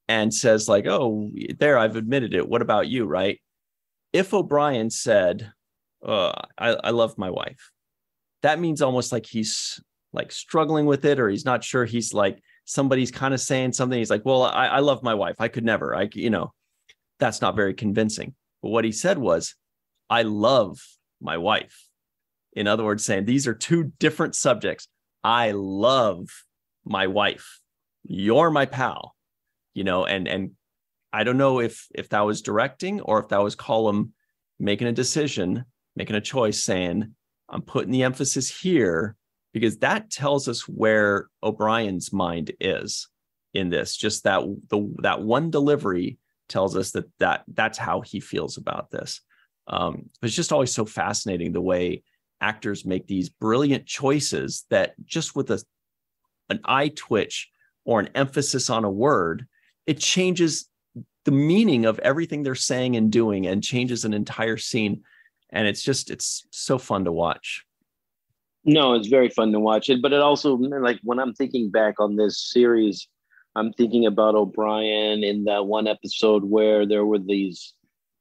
and says like, "Oh, there, I've admitted it. What about you?" Right? If O'Brien said, I love my wife, that means almost like he's like struggling with it, or he's not sure. He's like, somebody's kind of saying something. He's like, "Well, I love my wife. I could never, that's not very convincing." But what he said was, "I love my wife." In other words, saying these are two different subjects. I love my wife. You're my pal. And I don't know if that was directing or if that was Colm making a decision, making a choice, saying, "I'm putting the emphasis here," because that tells us where O'Brien's mind is in this. Just that one delivery tells us that's how he feels about this. It's just always so fascinating the way actors make these brilliant choices that just with an eye twitch or an emphasis on a word, it changes the meaning of everything they're saying and doing, and changes an entire scene. And it's so fun to watch. No, it's very fun to watch it. But it also, like, when I'm thinking back on this series, I'm thinking about O'Brien in that one episode where there were these,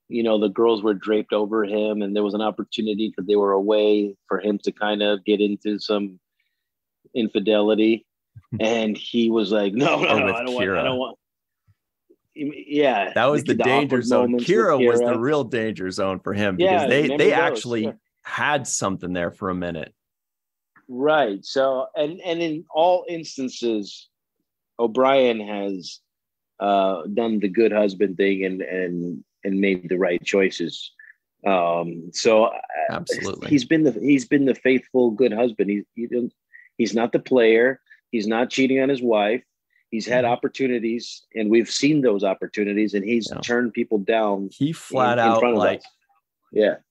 the girls were draped over him, and there was an opportunity because they were away for him to kind of get into some infidelity. And he was like, no, I don't want. Yeah, that was the danger zone. Kira was the real danger zone for him, because they actually had something there for a minute. Right. So, and in all instances, O'Brien has done the good husband thing and made the right choices. So absolutely, he's been the faithful good husband. He's not the player. He's not cheating on his wife. He's had opportunities, and we've seen those opportunities, and he's turned people down. He flat out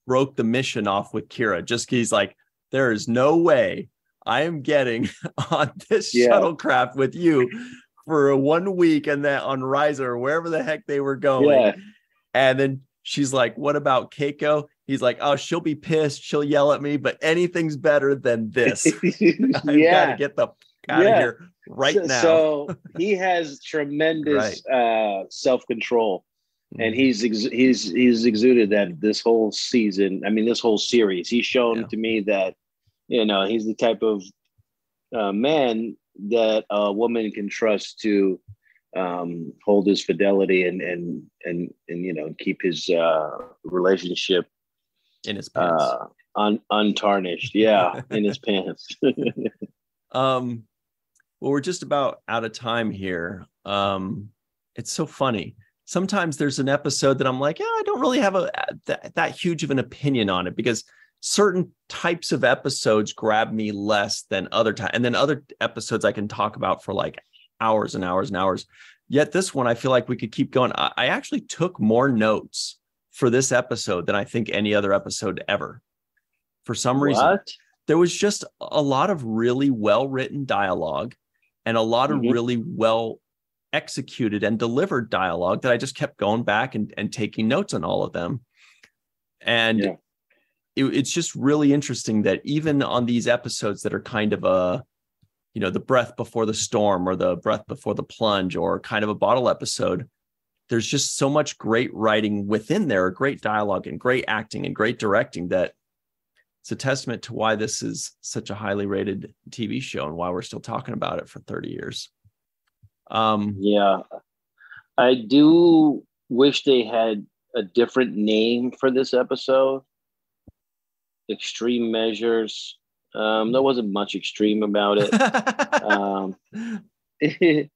broke the mission off with Kira. Just he's like, "There is no way I am getting on this shuttlecraft with you for 1 week, and then on Riser or wherever the heck they were going." Yeah. And then she's like, "What about Keiko?" He's like, "Oh, she'll be pissed. She'll yell at me, but anything's better than this." I've got to get the out of here right now. So he has tremendous self-control. And he's exuded that this whole season. I mean, this whole series. He's shown to me that, he's the type of man that a woman can trust to hold his fidelity and keep his relationship in his pants, untarnished. Yeah, in his pants. Well, we're just about out of time here. It's so funny. Sometimes there's an episode that I'm like, I don't really have that huge of an opinion on it, because certain types of episodes grab me less than other times. And then other episodes I can talk about for like hours and hours and hours. Yet this one, I feel like we could keep going. I actually took more notes for this episode than I think any other episode ever. For some reason, there was just a lot of really well-written dialogue and a lot of really well executed and delivered dialogue that I just kept going back and taking notes on all of them. And it's just really interesting that even on these episodes that are kind of the breath before the storm or the breath before the plunge or kind of a bottle episode, there's just so much great writing within there, great dialogue and great acting and great directing, that it's a testament to why this is such a highly rated TV show and why we're still talking about it for 30 years. I do wish they had a different name for this episode. Extreme Measures. There wasn't much extreme about it. It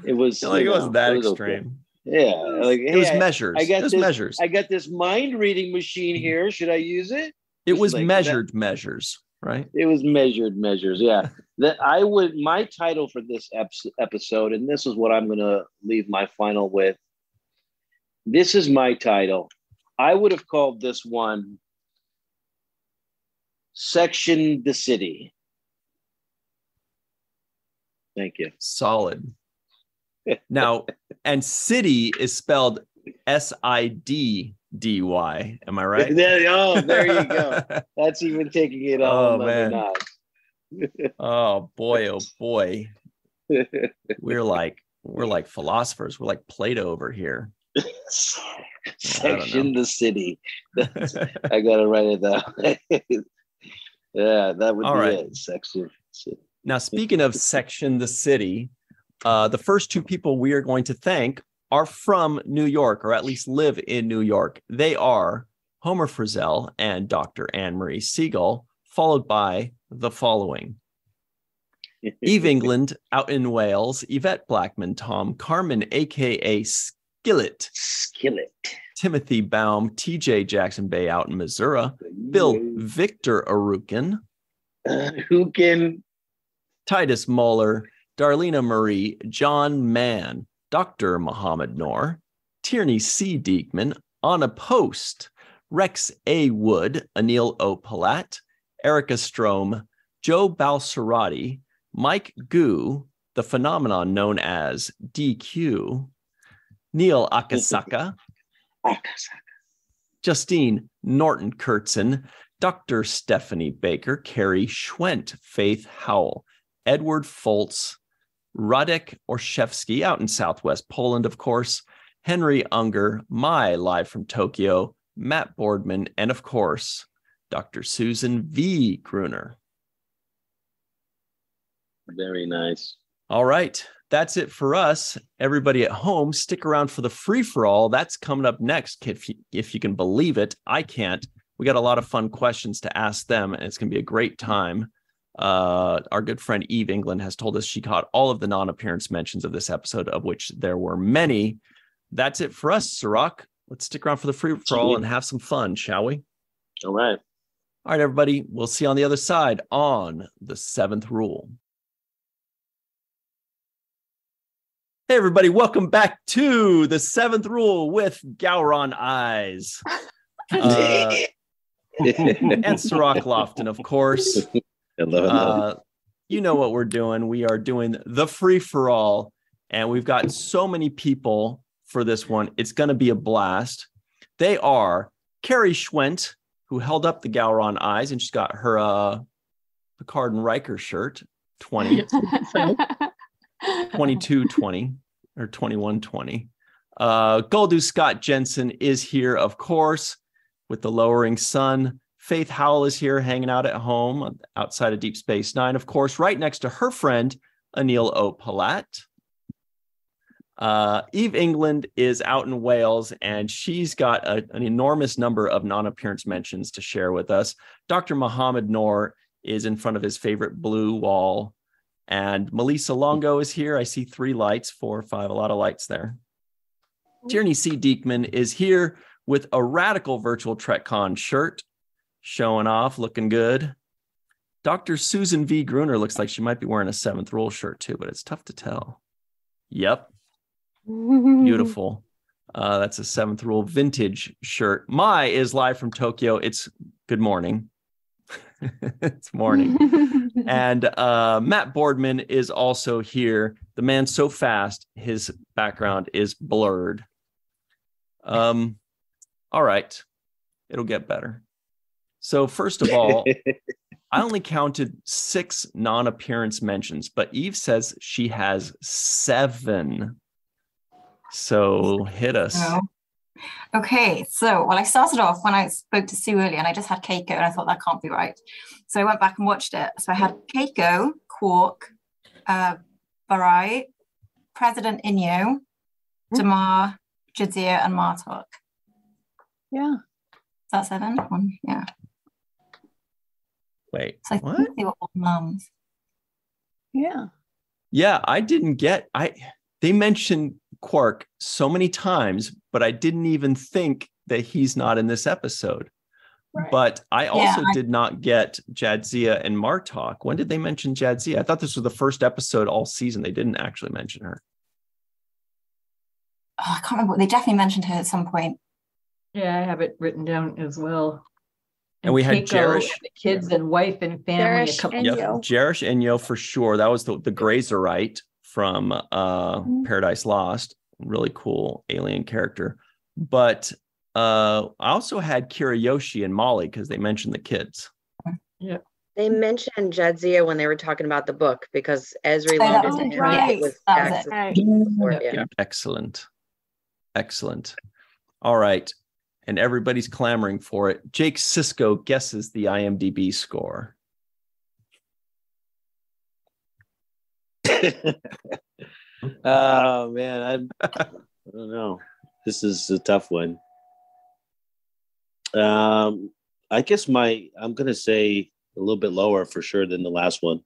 was like, it wasn't that extreme. Okay. Yeah, like it was measures. Measures. I got this mind reading machine here. Should I use it? It was like measured measures, right? It was measured measures. Yeah. My title for this episode, and this is what I'm going to leave my final with. This is my title. I would have called this one Section the City. Thank you. Solid. Now, and city is spelled SIDDY. Am I right? There you go. That's even taking it all another notch. Oh boy. We're like philosophers. We're like Plato over here. Section the City. I gotta write it down. Yeah, that would be it. Section City. Now, speaking of Section the City, the first two people we are going to thank are from New York, or at least live in New York. They are Homer Frizzell and Dr. Marie Segal, followed by the following: Eve England out in Wales, Yvette Blackmon-Tom, Carmen, aka Skillet, Timothy Baum, TJ Jackson-Bey out in Missouri, Bill Victor Arucan, Titus Mohler, Darlena Marie, John Mann, Dr. Mohamed Noor, Tierney C. Dieckmann, Anna Post, Rex A. Wood, Anil O. Polat, Erika Stroem, Joe Balsarotti, Mike Gu, the phenomenon known as Dequeue, Neal Akasaka, Justine Norton-Kertson, Dr. Stephanie Baker, Carrie Schwent, Faith Howell, Edward Foltz, Radek Orszewski out in Southwest Poland, of course, Henry Unger, live from Tokyo, Matt Boardman, and of course, Dr. Susan V. Gruner. Very nice. All right. That's it for us. Everybody at home, stick around for the free-for-all. That's coming up next, if you can believe it. I can't. We got a lot of fun questions to ask them, and it's going to be a great time. Our good friend Eve England has told us she caught all of the non-appearance mentions of this episode, of which there were many. That's it for us, Cirroc. Let's stick around for the free-for-all and have some fun, shall we? All right. All right, everybody. We'll see you on the other side on The Seventh Rule. Hey, everybody. Welcome back to The Seventh Rule with Gowron Eyes. And Cirroc Lofton, of course. Hello. You know what we're doing. We are doing the free-for-all, and we've got so many people for this one. It's going to be a blast. They are Carrie Schwent, who held up the Gowron Eyes, and she's got her Picard and Riker shirt, 2220 or 2120. Goldu Scott Jensen is here, of course, with the lowering sun. Faith Howell is here hanging out at home outside of Deep Space Nine, of course, right next to her friend, Anil O. Polat. Eve England is out in Wales, and she's got an enormous number of non-appearance mentions to share with us. Dr. Mohamed Noor is in front of his favorite blue wall, and Melissa Longo is here. I see 3 lights, 4 or 5, a lot of lights there. Tierney C. Dieckmann is here with a radical virtual TrekCon shirt, showing off, looking good. Dr. Susan V. Gruner looks like she might be wearing a 7th Rule shirt too, but it's tough to tell. Yep. Beautiful. That's a 7th Rule vintage shirt. Mai is live from Tokyo. It's good morning. It's morning. And Matt Boardman is also here. The man so fast, his background is blurred. All right. It'll get better. So first of all, I only counted 6 non-appearance mentions, but Eve says she has 7. So hit us. Oh. Okay, so I started off when I spoke to Sue earlier, and I just had Keiko, and I thought that can't be right. So I went back and watched it. So I had Keiko, Quark, Barai, President Inyo, Damar, Jadzia, and Martok. Yeah. Is that 7? 1, yeah. Wait, So I what? think they were all mums. Yeah. Yeah, I didn't get. They mentioned Quark so many times, but I didn't even think that he's not in this episode. Right. But I also did not get Jadzia and Martok. When did they mention Jadzia? I thought this was the first episode all season. They didn't actually mention her. Oh, I can't remember. They definitely mentioned her at some point. Yeah, I have it written down as well. And we had Keiko, Jerish. the kids and wife and family. Jerish A couple. and Yep, Yo. Jerish and Yo for sure. That was the Grazerite from Paradise Lost. Really cool alien character. But I also had Kirayoshi and Molly because they mentioned the kids. Yeah. They mentioned Jadzia when they were talking about the book because Esri Oh, that landed was in it. it Right. with That was Jackson. it. Right. Yeah. Excellent. Excellent. All right. And everybody's clamoring for it. Jake Sisko guesses the IMDb score. Oh man, I don't know. This is a tough one. I guess I'm gonna say a little bit lower for sure than the last one.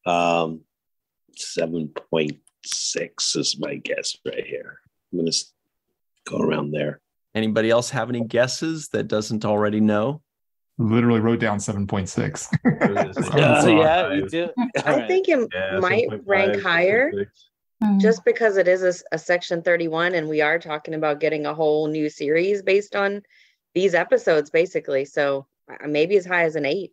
7.6 is my guess right here. I'm gonna go around there. Anybody else have any guesses that doesn't already know? Literally wrote down 7.6. Yeah, you do. I think it might rank higher just because it is a Section 31 and we are talking about getting a whole new series based on these episodes, basically. So maybe as high as an 8.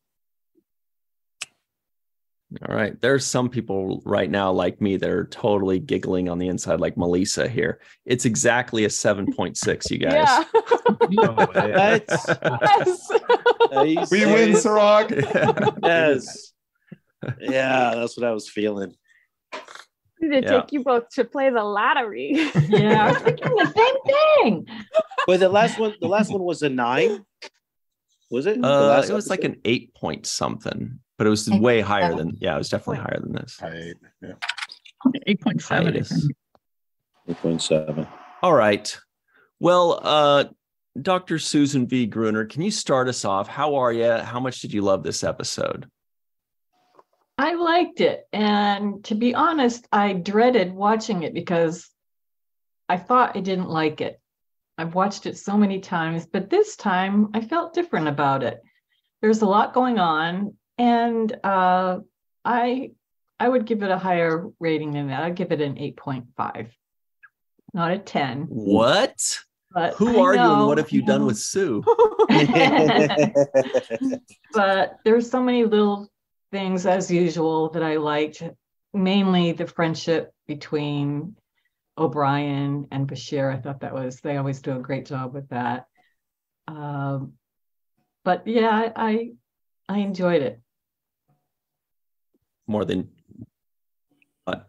All right. There's some people right now like me that are totally giggling on the inside, like Melissa here. It's exactly a 7.6, you guys. Yeah. Yes. We win, Cirroc. Yes. Yeah, that's what I was feeling. Need to take you both to play the lottery. Yeah, I was thinking the same thing. But the last one was a 9. Was it? It was like an 8 point something, but it was way higher than, it was definitely higher than this. 8.7. Hiatus. 8.7. All right. Well, Dr. Susan V. Gruner, can you start us off? How are you? How much did you love this episode? I liked it. And to be honest, I dreaded watching it because I thought I didn't like it. I've watched it so many times, but this time I felt different about it. There's a lot going on, and I would give it a higher rating than that. I'd give it an 8.5, not a 10. What? But Who are you and what have you done with Sue? But there's so many little things as usual that I liked, mainly the friendship between O'Brien and Bashir. I thought they always do a great job with that. But yeah, I enjoyed it. More than you I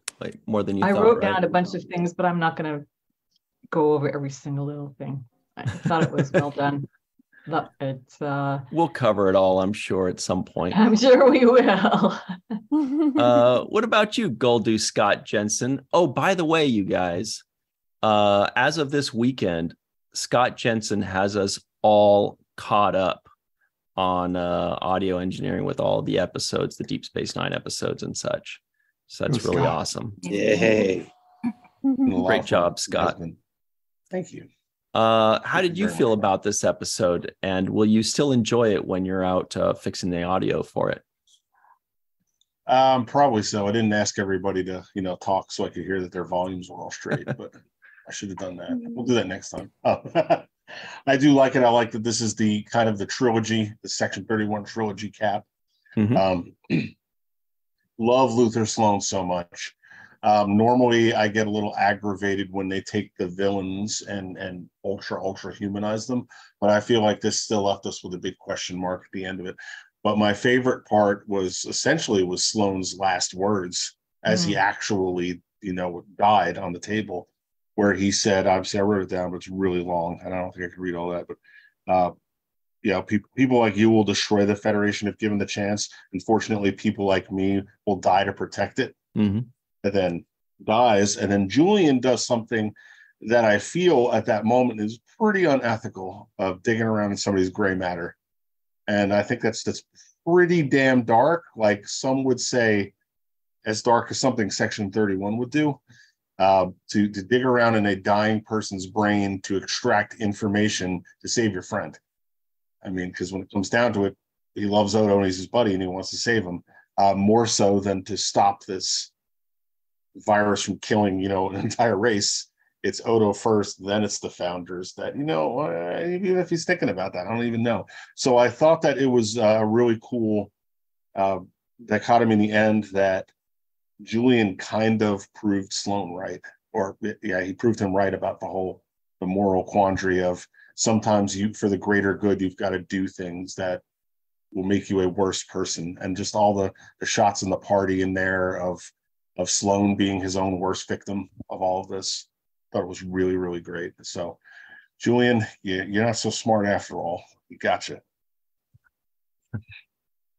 thought, wrote right? down a bunch of things, but I'm not going to go over every single little thing. I thought it was well done. We'll cover it all, I'm sure, at some point. I'm sure we will. What about you, Goldu Scott Jensen? Oh, by the way, you guys, as of this weekend, Scott Jensen has us all caught up on audio engineering with all the episodes, the Deep Space Nine episodes and such. So that's really awesome. Yay. Great job, Scott. Thank you. How did you feel about this episode? And will you still enjoy it when you're out fixing the audio for it? Probably so. I didn't ask everybody to, talk so I could hear that their volumes were all straight, but I should have done that. We'll do that next time. Oh. I do like it. I like that this is the kind of the trilogy, the Section 31 trilogy cap. Mm-hmm. Love Luther Sloan so much. Normally I get a little aggravated when they take the villains and ultra humanize them, but I feel like this still left us with a big question mark at the end of it. But my favorite part was Sloan's last words as he actually, died on the table, where he said, obviously I wrote it down, but it's really long and I don't think I can read all that, but people like you will destroy the Federation if given the chance. Unfortunately, people like me will die to protect it. Mm-hmm. And then dies. And then Julian does something that I feel at that moment is pretty unethical, of digging around in somebody's gray matter. And I think that's pretty damn dark. Like some would say, as dark as something Section 31 would do, to dig around in a dying person's brain to extract information to save your friend. I mean, because when it comes down to it, he loves Odo and he's his buddy and he wants to save him, more so than to stop this virus from killing, an entire race. It's Odo first, then it's the founders that, even if he's thinking about that, I don't even know. So I thought that it was a really cool dichotomy in the end that Julian kind of proved Sloan right, he proved him right about the moral quandary of sometimes for the greater good, you've got to do things that will make you a worse person. And just all the shots in the party in there of Sloan being his own worst victim of all of this, I thought it was really, really great. So Julian, you're not so smart after all. You gotcha.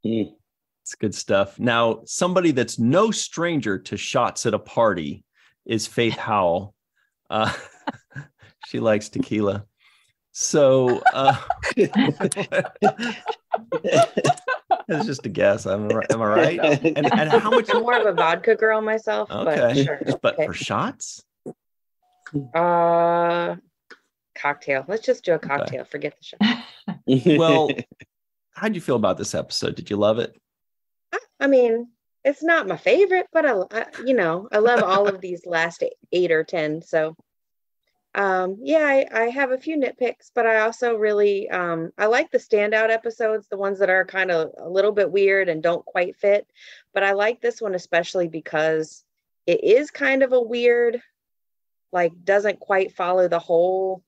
It's good stuff. Now, somebody that's no stranger to shots at a party is Faith Howell. She likes tequila. So it's just a guess. Am I right? And how much? I'm more of a vodka girl myself. Okay, but sure. But okay. For shots? Cocktail. Let's just do a cocktail. Okay. Forget the shot. Well, how'd you feel about this episode? Did you love it? I mean, it's not my favorite, but I love all of these last 8 or 10. So, I have a few nitpicks, but I also really, I like the standout episodes, the ones that are kind of a little bit weird and don't quite fit. But I like this one especially because it is kind of a weird, doesn't quite follow the whole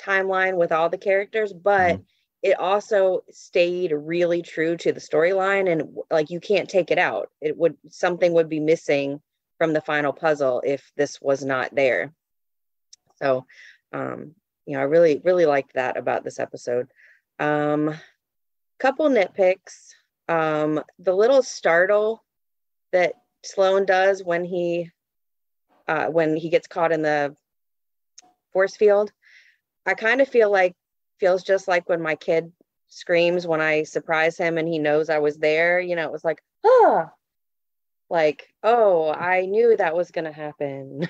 timeline with all the characters, but it also stayed really true to the storyline, and you can't take it out. Something would be missing from the final puzzle if this was not there. So, I really, really liked that about this episode. Couple nitpicks. The little startle that Sloan does when he gets caught in the force field, I kind of feels just like when my kid screams when I surprise him and he knows I was there. It was like, oh, I knew that was going to happen.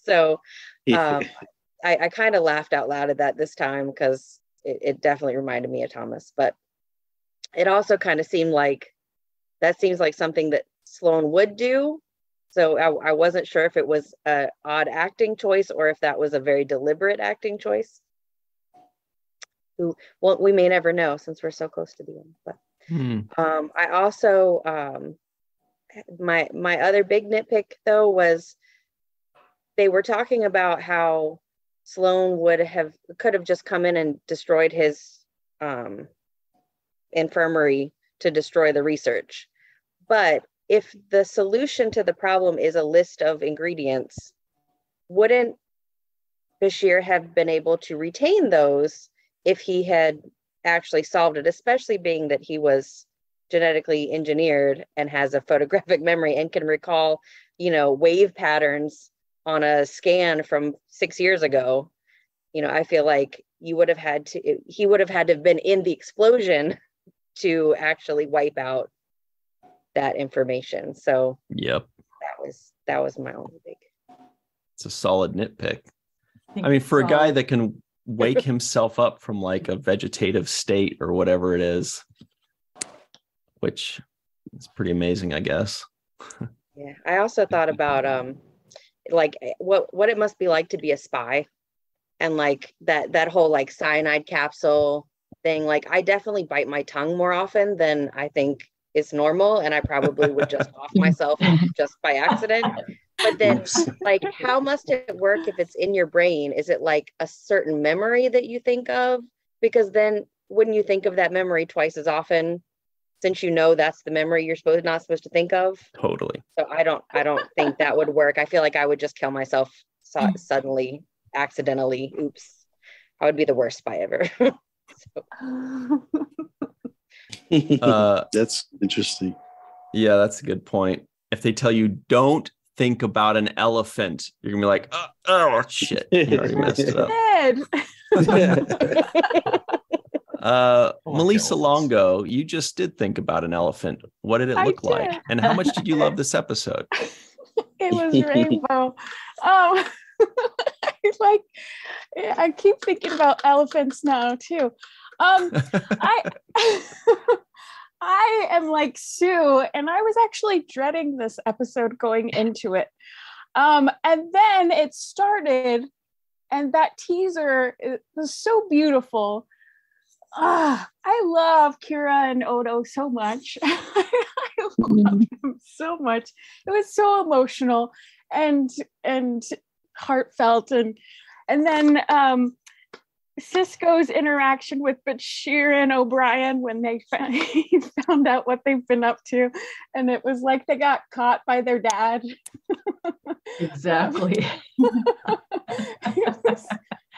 So I kind of laughed out loud at that this time because it definitely reminded me of Thomas. But it also kind of seems like something that Sloan would do. So I wasn't sure if it was an odd acting choice or if that was a very deliberate acting choice. We may never know since we're so close to the end. But I also my other big nitpick though was they were talking about how Sloan could have just come in and destroyed his infirmary to destroy the research. But if the solution to the problem is a list of ingredients, wouldn't Bashir have been able to retain those if he had actually solved it, especially being that he was genetically engineered and has a photographic memory and can recall, wave patterns on a scan from 6 years ago. I feel like he would have had to have been in the explosion to actually wipe out that information. So yep, that was my only big. It's a solid nitpick. I mean, for a guy that can wake himself up from like a vegetative state or whatever it is, which is pretty amazing, I guess. Yeah, I also thought about like what it must be like to be a spy, and like that whole like cyanide capsule thing. Like, I definitely bite my tongue more often than I think is normal, and I probably would just off myself just by accident. But then, like, how must it work if it's in your brain? Is it like a certain memory that you think of? Because then wouldn't you think of that memory twice as often, since that's the memory you're not supposed to think of? Totally. So I don't think that would work. I feel like I would just kill myself suddenly, accidentally. Oops. I would be the worst spy ever. That's interesting. Yeah, that's a good point. If they tell you don't think about an elephant, you're gonna be like, oh shit, you already messed it up. Melissa Longo, you just did think about an elephant. What did it look like? And how much did you love this episode? It was rainbow. I keep thinking about elephants now too. I am like Sue, and I was actually dreading this episode going into it. And then it started, and that teaser, it was so beautiful. I love Kira and Odo so much. I love them so much. It was so emotional and heartfelt, and then Sisko's interaction with Bashir and O'Brien when he found out what they've been up to, and it was like they got caught by their dad. Exactly.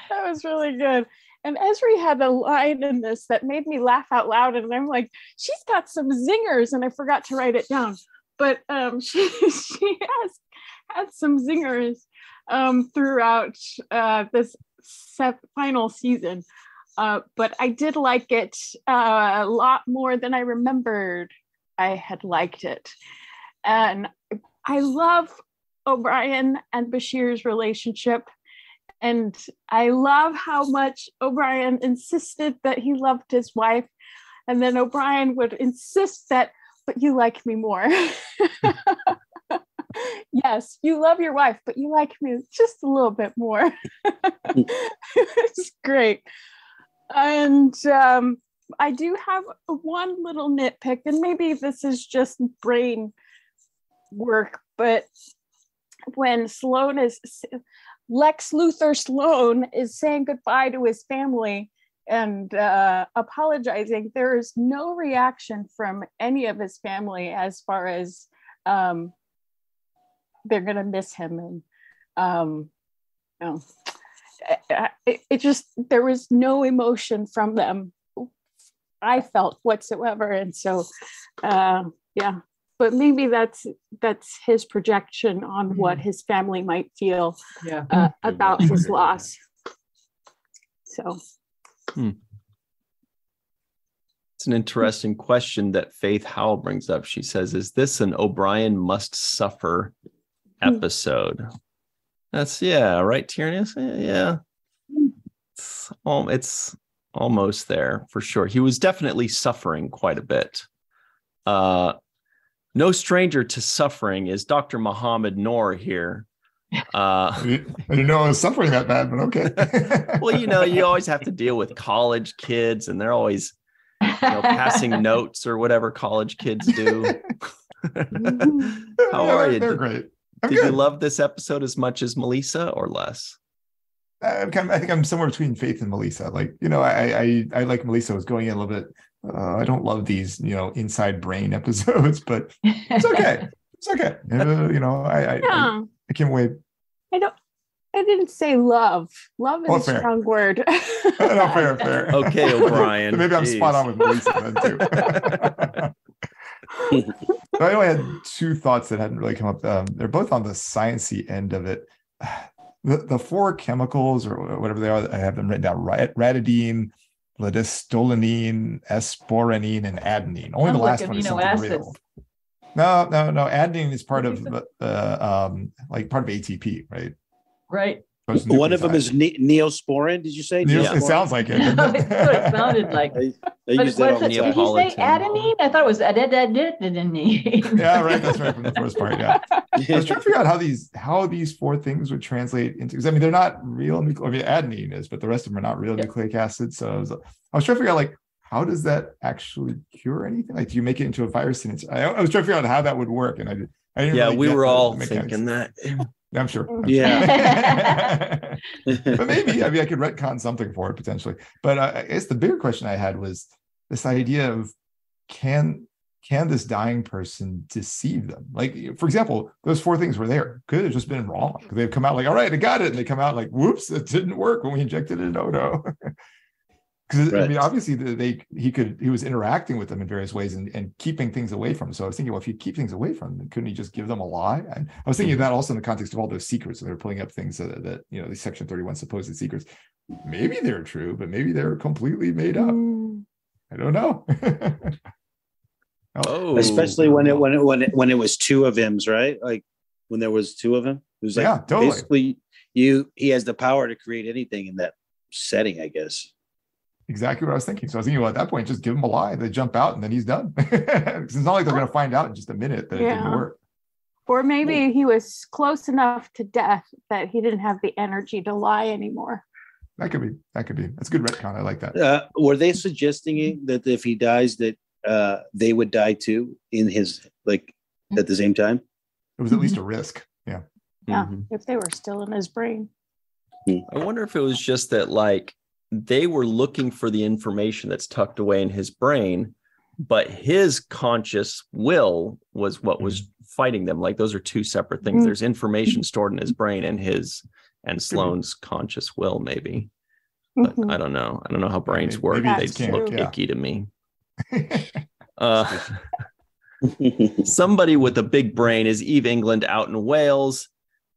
That was really good. And Esri had a line in this that made me laugh out loud, and I'm like, she's got some zingers, and I forgot to write it down. But she has had some zingers throughout this final season, but I did like it a lot more than I remembered I had liked it. And I love O'Brien and Bashir's relationship, and I love how much O'Brien insisted that he loved his wife, and then O'Brien would insist that, but you like me more. Yes, you love your wife, but you like me just a little bit more. It's great. And I do have one little nitpick, and maybe this is just brain work, but when Lex Luthor Sloan is saying goodbye to his family and apologizing, there is no reaction from any of his family as far as they're gonna miss him, and it just, there was no emotion from them, I felt, whatsoever. And so yeah, but maybe that's his projection on what his family might feel about his loss. So it's an interesting question that Faith Howell brings up. She says, is this an O'Brien must suffer episode? That's right, Tierney? Yeah, it's almost there for sure. He was definitely suffering quite a bit. No stranger to suffering is Dr. Mohamed Noor here. I didn't know I was suffering that bad, but okay. Well, you always have to deal with college kids, and they're always passing notes or whatever college kids do. How are you? They're great. Did you love this episode as much as Melissa or less? I think I'm somewhere between Faith and Melissa. Like, I like Melissa was going in a little bit. I don't love these, inside brain episodes, but it's okay. It's okay. I can't wait. I I didn't say love. Love is a strong word. No, fair. Okay, O'Brien. Maybe I'm spot on with Melissa then too. So I only had two thoughts that hadn't really come up. They're both on the sciencey end of it. The four chemicals or whatever they are, I have them written down: ratidine, ledestolonine, esporanine, and adenine. Only the last one is real. No. Adenine is part of part of ATP, right? Right. One of them is neosporin. Did you say? It sounds like it. That's what it sounded like. They use that all the time. Did you say adenine? I thought it was adenine. Yeah, right. That's right from the first part. Yeah. I was trying to figure out how these four things would translate into. Because I mean, they're not real. Adenine is, but the rest of them are not real nucleic acids. So I was trying to figure out how does that actually cure anything? Like, do you make it into a virus? And I was trying to figure out how that would work, and I didn't. Really we were all thinking that. I'm sure. Yeah. But maybe, I could retcon something for it potentially. But I guess the bigger question I had was this idea of can this dying person deceive them? Like, for example, those four things were there. Could have just been wrong. They've come out all right, I got it. And they come out whoops, it didn't work when we injected it. No. Because right. I mean, obviously he was interacting with them in various ways and keeping things away from them. So I was thinking, well, if you keep things away from them, couldn't he just give them a lie? And I was thinking of that also in the context of all those secrets. So they're pulling up things that these Section 31 supposed secrets. Maybe they're true, but maybe they're completely made up. I don't know. Especially when it was two of him, right? Like when there was two of him, it was totally. Basically he has the power to create anything in that setting, I guess. Exactly what I was thinking. So I was thinking, well, at that point, just give him a lie. They jump out and then he's done. It's not like they're going to find out in just a minute that it didn't work. Or maybe he was close enough to death that he didn't have the energy to lie anymore. That could be. That's a good retcon. I like that. Were they suggesting that if he dies, that they would die too in his at the same time? It was at least a risk. Yeah. Yeah. If they were still in his brain. I wonder if it was just that they were looking for the information that's tucked away in his brain, but his conscious will was what was fighting them. Like those are two separate things. There's information stored in his brain and Sloane's conscious will, maybe. But I don't know. I don't know how brains work. They just look icky to me. Somebody with a big brain is Eve England out in Wales.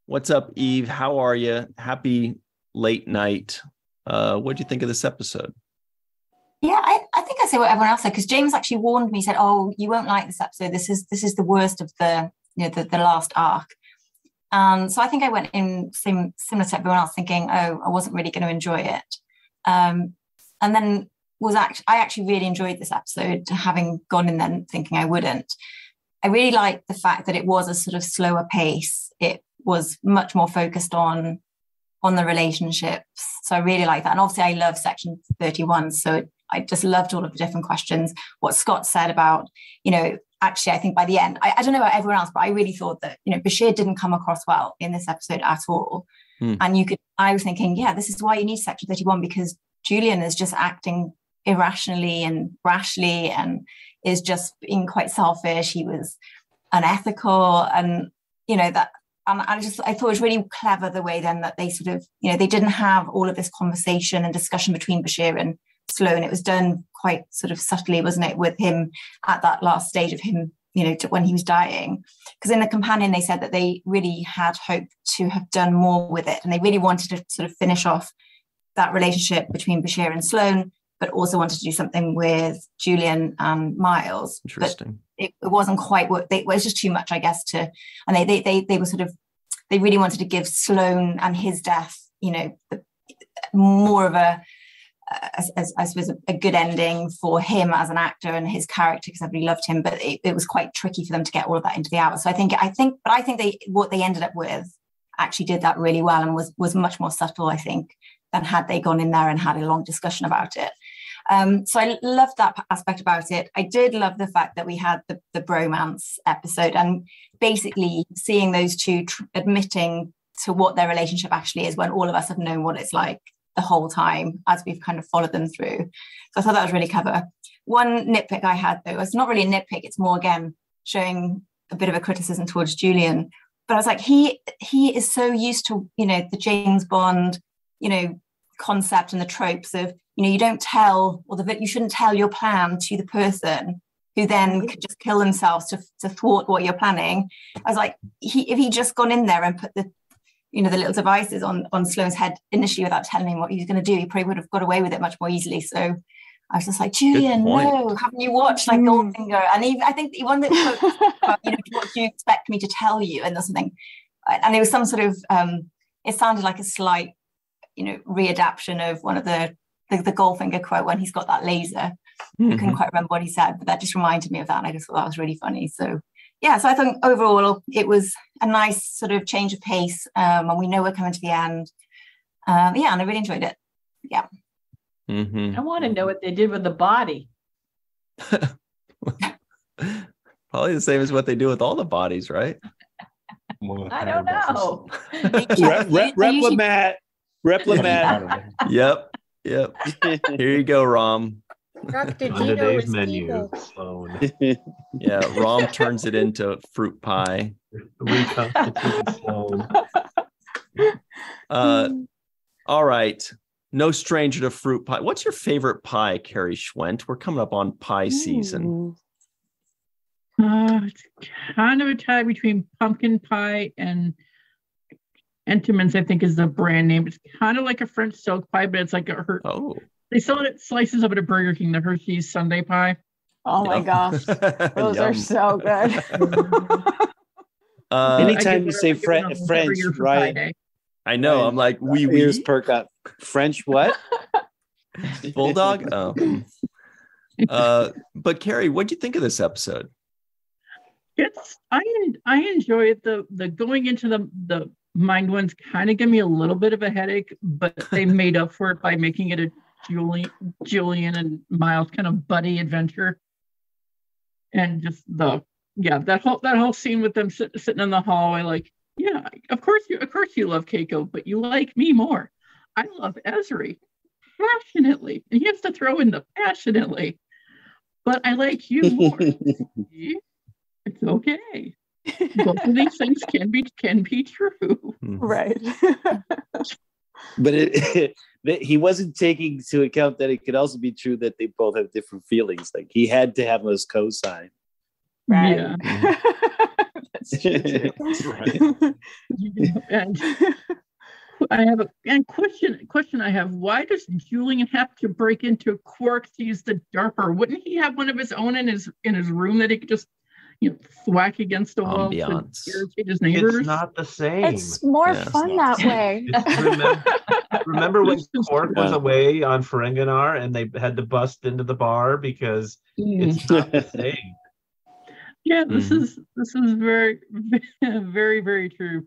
What's up, Eve? How are you? Happy late night. What do you think of this episode? Yeah, I think I say what everyone else said, because James actually warned me, said, "Oh, you won't like this episode. This is the worst of the last arc." So I think I went in similar to everyone else, thinking, "Oh, I wasn't really going to enjoy it." And then I actually really enjoyed this episode, having gone in then thinking I wouldn't. I really liked the fact that it was a sort of slower pace. It was much more focused on the relationships. So I really like that. And obviously I love Section 31. So I just loved all of the different questions. What Scott said about, actually, I think by the end, I don't know about everyone else, but I really thought that, Bashir didn't come across well in this episode at all. And I was thinking, this is why you need Section 31, because Julian is just acting irrationally and rashly and is just being quite selfish. He was unethical and, that. And I thought it was really clever the way then that they sort of, they didn't have all of this conversation and discussion between Bashir and Sloane. It was done quite sort of subtly, wasn't it, with him at that last stage of him, when he was dying. Because in the companion, they said that they really had hoped to have done more with it. And they really wanted to sort of finish off that relationship between Bashir and Sloane, but also wanted to do something with Julian and Miles. Interesting. It wasn't quite what it was, just too much, I guess, and they were sort of, they really wanted to give Sloane and his death, more of a good ending for him as an actor and his character, because everybody loved him, but it was quite tricky for them to get all of that into the hour. So I think what they ended up with actually did that really well and was much more subtle, I think, than had they gone in there and had a long discussion about it. So I loved that aspect about it. I did love the fact that we had the bromance episode and basically seeing those two admitting to what their relationship actually is when all of us have known what it's like the whole time as we've kind of followed them through. So I thought that was really clever. One nitpick I had, though, it's not really a nitpick, it's more, again, showing a bit of a criticism towards Julian, but I was like, he is so used to, the James Bond, concept and the tropes of, you don't tell, or you shouldn't tell your plan to the person who then could just kill themselves to thwart what you're planning. I was like, if he just gone in there and put the little devices on Sloane's head initially without telling him what he was going to do, he probably would have got away with it much more easily. So I was just like, Julian, no, haven't you watched like Goldfinger? And I think the one that about, what do you expect me to tell you? And there's something, and it was some sort of, it sounded like a slight, readaptation of one of the Goldfinger quote when he's got that laser. I couldn't quite remember what he said, but that just reminded me of that. And I just thought that was really funny. So yeah, so I think overall it was a nice sort of change of pace. And we know we're coming to the end. And I really enjoyed it. Yeah. I want to know what they did with the body. Probably the same as what they do with all the bodies, right? I don't know. Replimat. Yep. Here you go, Rom. Dr. On today's menu, Sloan. Yeah, Rom turns it into fruit pie. Reconstituted Sloan. All right. No stranger to fruit pie. What's your favorite pie, Carrie Schwent? We're coming up on pie season. It's kind of a tie between pumpkin pie and Entenmann's, I think, is the brand name. It's kind of like a French silk pie, but it's like they sell it slices of it at Burger King, the Hershey's Sundae pie. Oh my gosh. Those are so good. Anytime you say French, right? I know. I'm like, ears perk up. French what? Bulldog? But Carrie, what do you think of this episode? I enjoy it. The going into the mind ones kind of give me a little bit of a headache, but they made up for it by making it a Julian and Miles kind of buddy adventure. And just that whole scene with them sitting in the hallway, like, yeah, of course you love Keiko, but you like me more. I love Ezri passionately, and he has to throw in the passionately, but I like you more. It's okay. Both of these things can be true. Right. But he wasn't taking into account that it could also be true that they both have different feelings. Like he had to have us co-sign. Right. Yeah. That's true too. Right. And I have a question I have. Why does Julian have to break into Quark to use the DARPA? Wouldn't he have one of his own in his room that he could just thwack against the wall to irritate his neighbors? It's not the same. It's more fun that way. Remember when Quark was away on Ferenginar and they had to bust into the bar because it's not the same. Yeah, this is very, very, very true.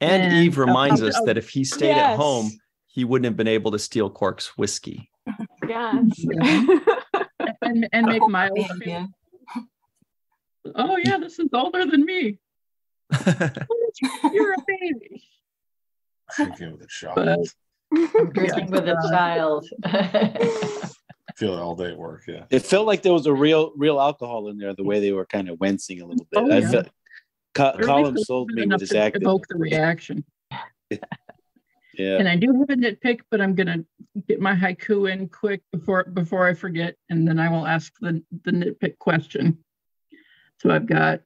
And Eve reminds us that if he stayed at home, he wouldn't have been able to steal Quark's whiskey. Yes. and make Miles feel, oh yeah, this is older than me. You're a baby. Drinking with a child. Drinking with a child. Feel it all day at work. Yeah. It felt like there was a real alcohol in there. The way they were kind of wincing a little bit. Oh, yeah. I felt Colin sold me with his acting. Evoke the reaction. Yeah. And I do have a nitpick, but I'm gonna get my haiku in quick before I forget, and then I will ask the nitpick question. So I've got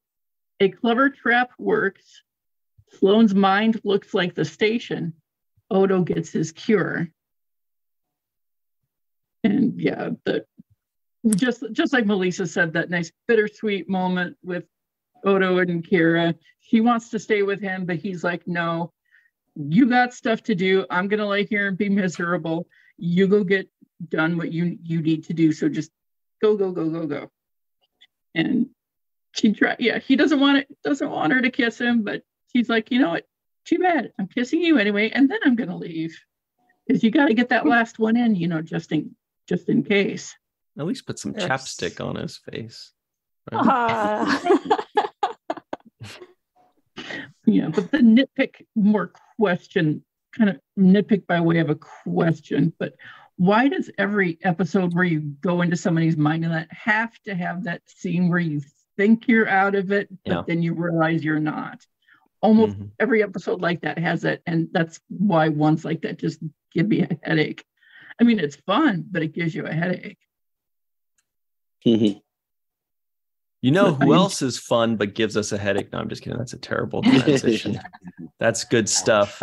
a clever trap works. Sloane's mind looks like the station. Odo gets his cure. And yeah, just like Melissa said, that nice bittersweet moment with Odo and Kira. She wants to stay with him, but he's like, no, you got stuff to do. I'm gonna lay here and be miserable. You go get done what you need to do. So just go. And she tried. Yeah, he doesn't want her to kiss him, but she's like, you know what? Too bad. I'm kissing you anyway, and then I'm gonna leave because you got to get that last one in, just in case. At least put some chapstick on his face. Right? Yeah, but the nitpick kind of nitpick by way of a question, but why does every episode where you go into somebody's mind and that have to have that scene where you think you're out of it, but then you realize you're not? almost every episode like that has it, and that's why ones like that just give me a headache. I mean, it's fun, but it gives you a headache. You know who else is fun but gives us a headache? No, I'm just kidding. That's a terrible transition. That's good stuff.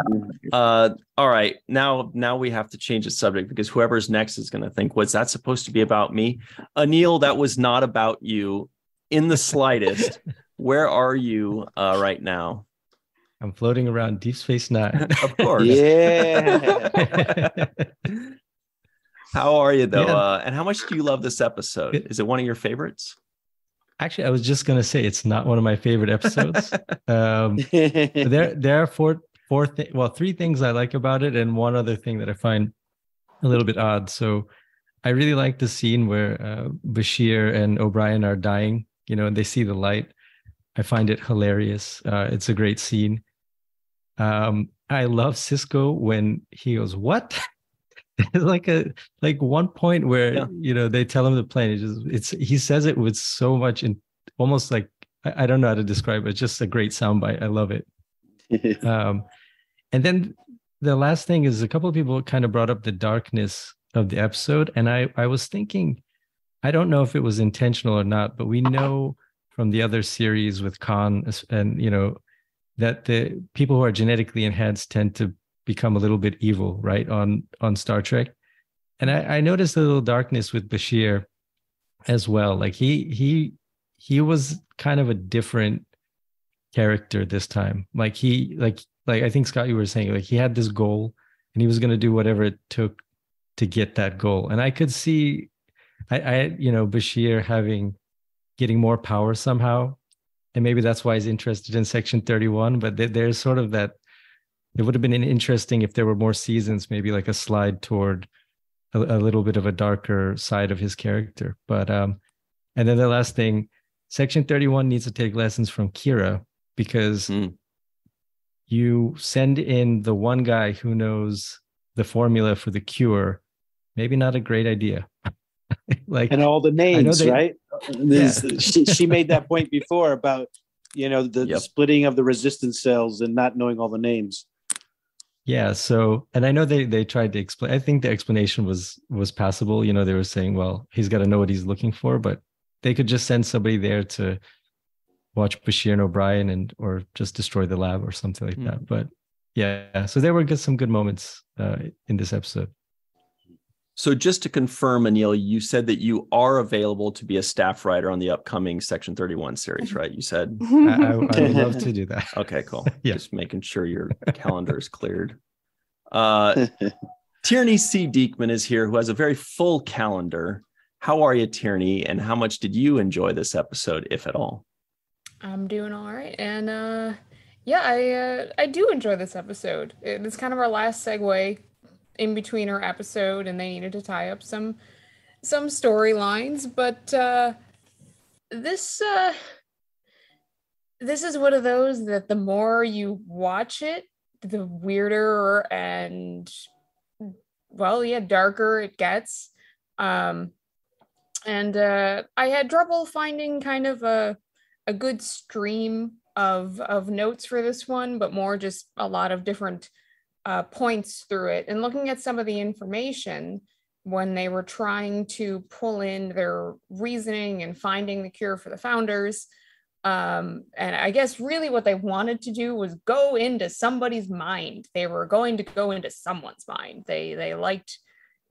All right. Now we have to change the subject because whoever's next is going to think, was that supposed to be about me? Anil, that was not about you in the slightest. Where are you right now? I'm floating around Deep Space Nine. Of course. Yeah. How are you, though? Yeah. And how much do you love this episode? Is it one of your favorites? Actually, I was just going to say it's not one of my favorite episodes. There are three things I like about it, and one other thing that I find a little bit odd. So I really like the scene where Bashir and O'Brien are dying, and they see the light. I find it hilarious. It's a great scene. I love Sisko when he goes, "What?" It's like one point where they tell him the plan. He says it with so much almost like I don't know how to describe it. It's just a great soundbite. I love it. And then the last thing is a couple of people kind of brought up the darkness of the episode, and I was thinking, I don't know if it was intentional or not, but we know from the other series with Khan and that the people who are genetically enhanced tend to become a little bit evil, right, on Star Trek. And I noticed a little darkness with Bashir as well. Like he was kind of a different character this time. Like I think, Scott, you were saying, like he had this goal and he was going to do whatever it took to get that goal. And I could see Bashir getting more power somehow. And maybe that's why he's interested in Section 31. But there's sort of that. It would have been interesting if there were more seasons, maybe like a slide toward a little bit of a darker side of his character. But and then the last thing, Section 31 needs to take lessons from Kira, because you send in the one guy who knows the formula for the cure. Maybe not a great idea. And all the names, right? She made that point before about the splitting of the resistance cells and not knowing all the names. Yeah. So, and I know they tried to explain. I think the explanation was passable. They were saying, well, he's got to know what he's looking for, but they could just send somebody there to watch Bashir and O'Brien or just destroy the lab or something like that. But yeah, so there were some good moments in this episode. So just to confirm, Anil, you said that you are available to be a staff writer on the upcoming Section 31 series, right? You said. I would love to do that. Okay, cool. Yeah. Just making sure your calendar is cleared. Tierney C. Dieckmann is here, who has a very full calendar. How are you, Tierney? And how much did you enjoy this episode, if at all? I'm doing all right. And I do enjoy this episode. It's kind of our last segue in between our episode, and they needed to tie up some storylines, but this is one of those that the more you watch it, the weirder and darker it gets. And I had trouble finding kind of a good stream of notes for this one, but more just a lot of different points through it, and looking at some of the information when they were trying to pull in their reasoning and finding the cure for the founders. And I guess really what they wanted to do was go into somebody's mind. They were going to go into someone's mind. They liked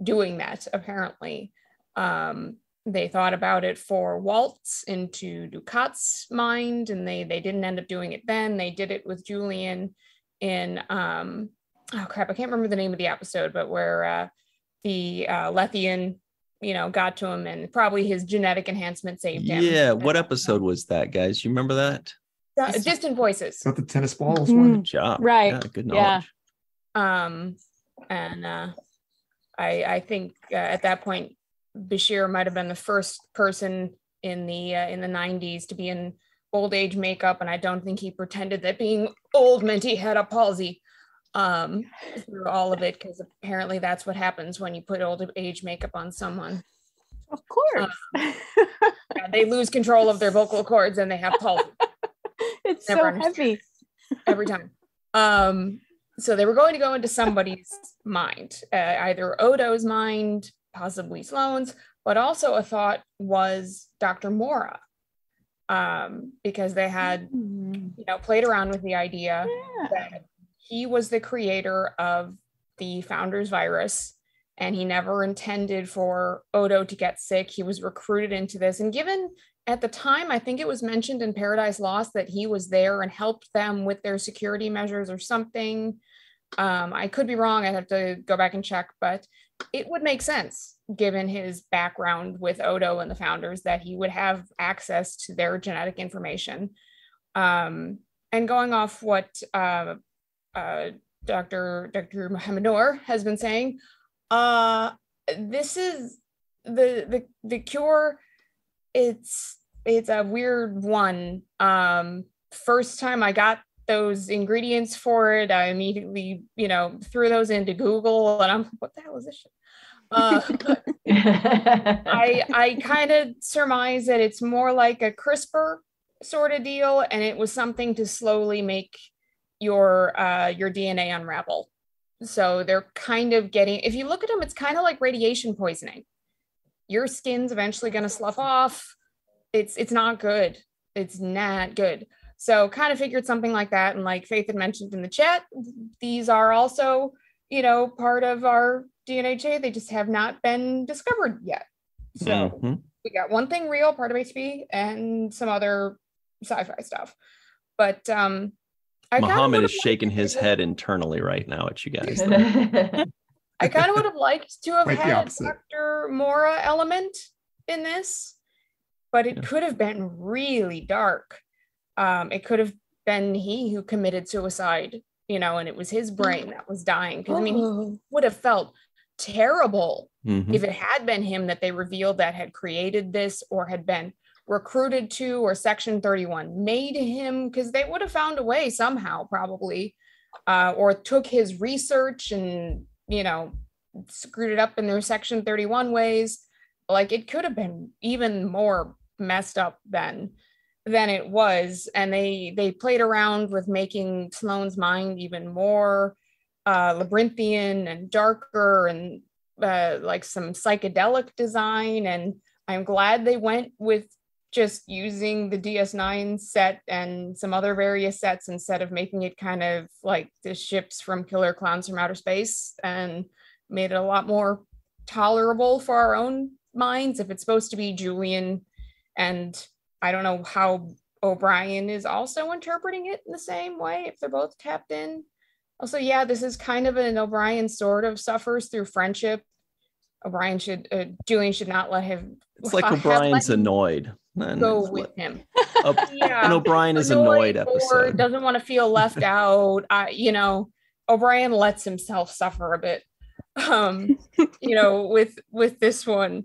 doing that, apparently. They thought about it for Waltz into Ducat's mind, and they didn't end up doing it then. They did it with Julian in oh crap, I can't remember the name of the episode, but where the Lethian, got to him, and probably his genetic enhancement saved him. Yeah, what episode was that, guys? You remember that? Distant Voices. Is that the tennis balls one? Good job. Right. Yeah, good knowledge. And I think at that point, Bashir might have been the first person in the 90s to be in old age makeup, and I don't think he pretended that being old meant he had a palsy. Through all of it, because apparently that's what happens when you put old age makeup on someone. Of course. They lose control of their vocal cords and they have palsy. It's so heavy. every time. So they were going to go into somebody's mind, either Odo's mind, possibly Sloane's, but also a thought was Dr. Mora, because they had, played around with the idea that he was the creator of the Founders virus, and he never intended for Odo to get sick. He was recruited into this, and given at the time, I think it was mentioned in Paradise Lost that he was there and helped them with their security measures or something. I could be wrong. I'd have to go back and check, but it would make sense given his background with Odo and the Founders that he would have access to their genetic information. And going off what Dr. Mohamed Noor has been saying, this is the cure. It's a weird one. First time I got those ingredients for it, I immediately, threw those into Google, and I'm, what the hell is this shit? I kind of surmise that it's more like a CRISPR sort of deal, and it was something to slowly make your DNA unravel. So they're kind of getting, if you look at them, it's kind of like radiation poisoning. Your skin's eventually going to slough off. It's not good. It's not good. So kind of figured something like that. And like Faith had mentioned in the chat, these are also, part of our DNA chain. They just have not been discovered yet. So we got one thing real, part of HB, and some other sci-fi stuff. But Mohamed is shaking his head internally right now at you guys. I kind of would have liked to have had Dr. Mora element in this, but it could have been really dark. It could have been he who committed suicide, and it was his brain that was dying. Because he would have felt terrible if it had been him that they revealed that had created this, or had been recruited to, or Section 31 made him, because they would have found a way somehow, probably, or took his research and screwed it up in their Section 31 ways. Like, it could have been even more messed up than it was. And they played around with making Sloane's mind even more labyrinthian and darker, and like some psychedelic design. And I'm glad they went with just using the DS9 set and some other various sets instead of making it kind of like the ships from Killer Clowns from Outer Space, and made it a lot more tolerable for our own minds if it's supposed to be Julian. And I don't know how O'Brien is also interpreting it in the same way, if they're both tapped in. Also, yeah, this is kind of an O'Brien sort of suffers through friendship. Julian should not let him. It's like O'Brien's annoyed. Go with him. An O'Brien is annoyed episode. Or doesn't want to feel left out. O'Brien lets himself suffer a bit, with this one.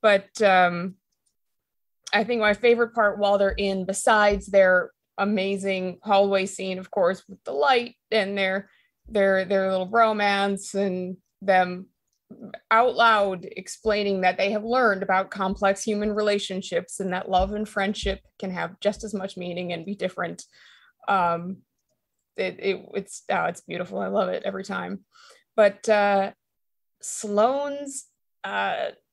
But I think my favorite part while they're in, besides their amazing hallway scene, of course, with the light and their little bromance, and them out loud explaining that they have learned about complex human relationships, and that love and friendship can have just as much meaning and be different. It's beautiful. I love it every time. But Sloane's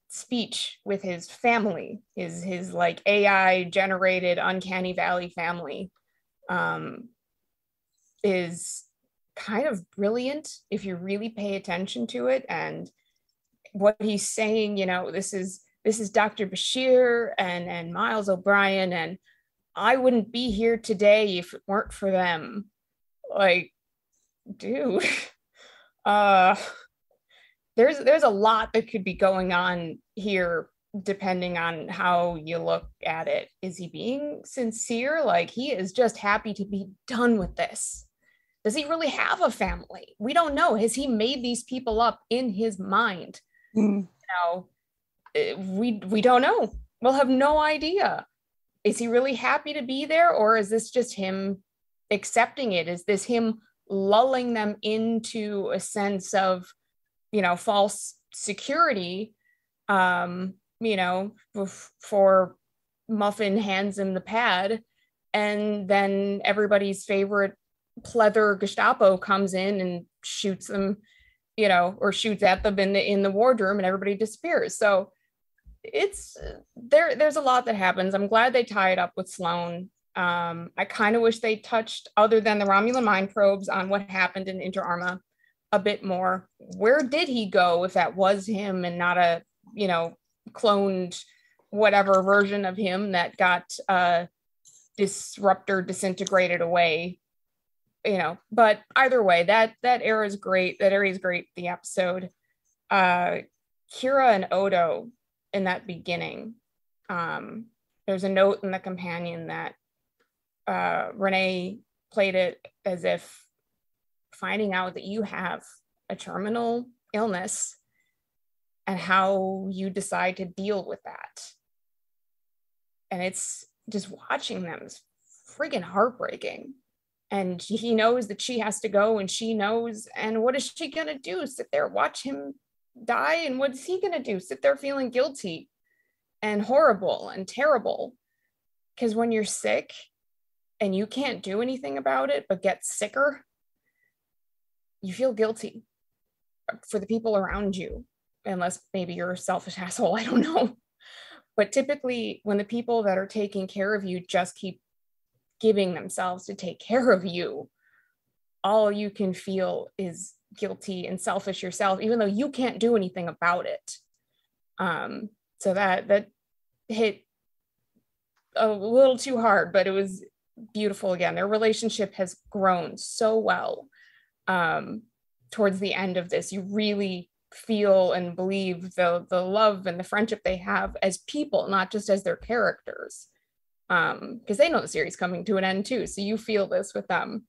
speech with his family, his like AI generated uncanny valley family, is kind of brilliant if you really pay attention to it. And what he's saying, this is Dr. Bashir and Miles O'Brien, and I wouldn't be here today if it weren't for them. Like, dude, there's a lot that could be going on here depending on how you look at it. Is he being sincere? Like, he is just happy to be done with this. Does he really have a family? We don't know. Has he made these people up in his mind? We don't know. We'll have no idea. Is he really happy to be there, or is this just him accepting it? Is this him lulling them into a sense of, false security, before Muffin hands him the pad, and then everybody's favorite pleather Gestapo comes in and shoots them, you know, or shoots at them in the wardroom, and everybody disappears. So it's there's a lot that happens. I'm glad they tie it up with Sloan. I kind of wish they touched, other than the Romulan mind probes, on what happened in Inter Arma a bit more. Where did he go if that was him and not a, you know, cloned whatever version of him that got disintegrated away, you know? But either way, that era is great. That area is great. The episode, Kira and Odo in that beginning. There's a note in the companion that Renee played it as if finding out that you have a terminal illness and how you decide to deal with that. And it's just watching them is freaking heartbreaking. And he knows that she has to go, and she knows, and what is she gonna do? Sit there, watch him die? And what is he gonna do? Sit there feeling guilty and horrible and terrible? Because when you're sick and you can't do anything about it but get sicker, you feel guilty for the people around you, unless maybe you're a selfish asshole, I don't know. But typically when the people that are taking care of you just keep giving themselves to take care of you, all you can feel is guilty and selfish yourself, even though you can't do anything about it. So that hit a little too hard, but it was beautiful. Again, their relationship has grown so well. Towards the end of this, you really feel and believe the love and the friendship they have as people, not just as their characters, because they know the series coming to an end too, so you feel this with them.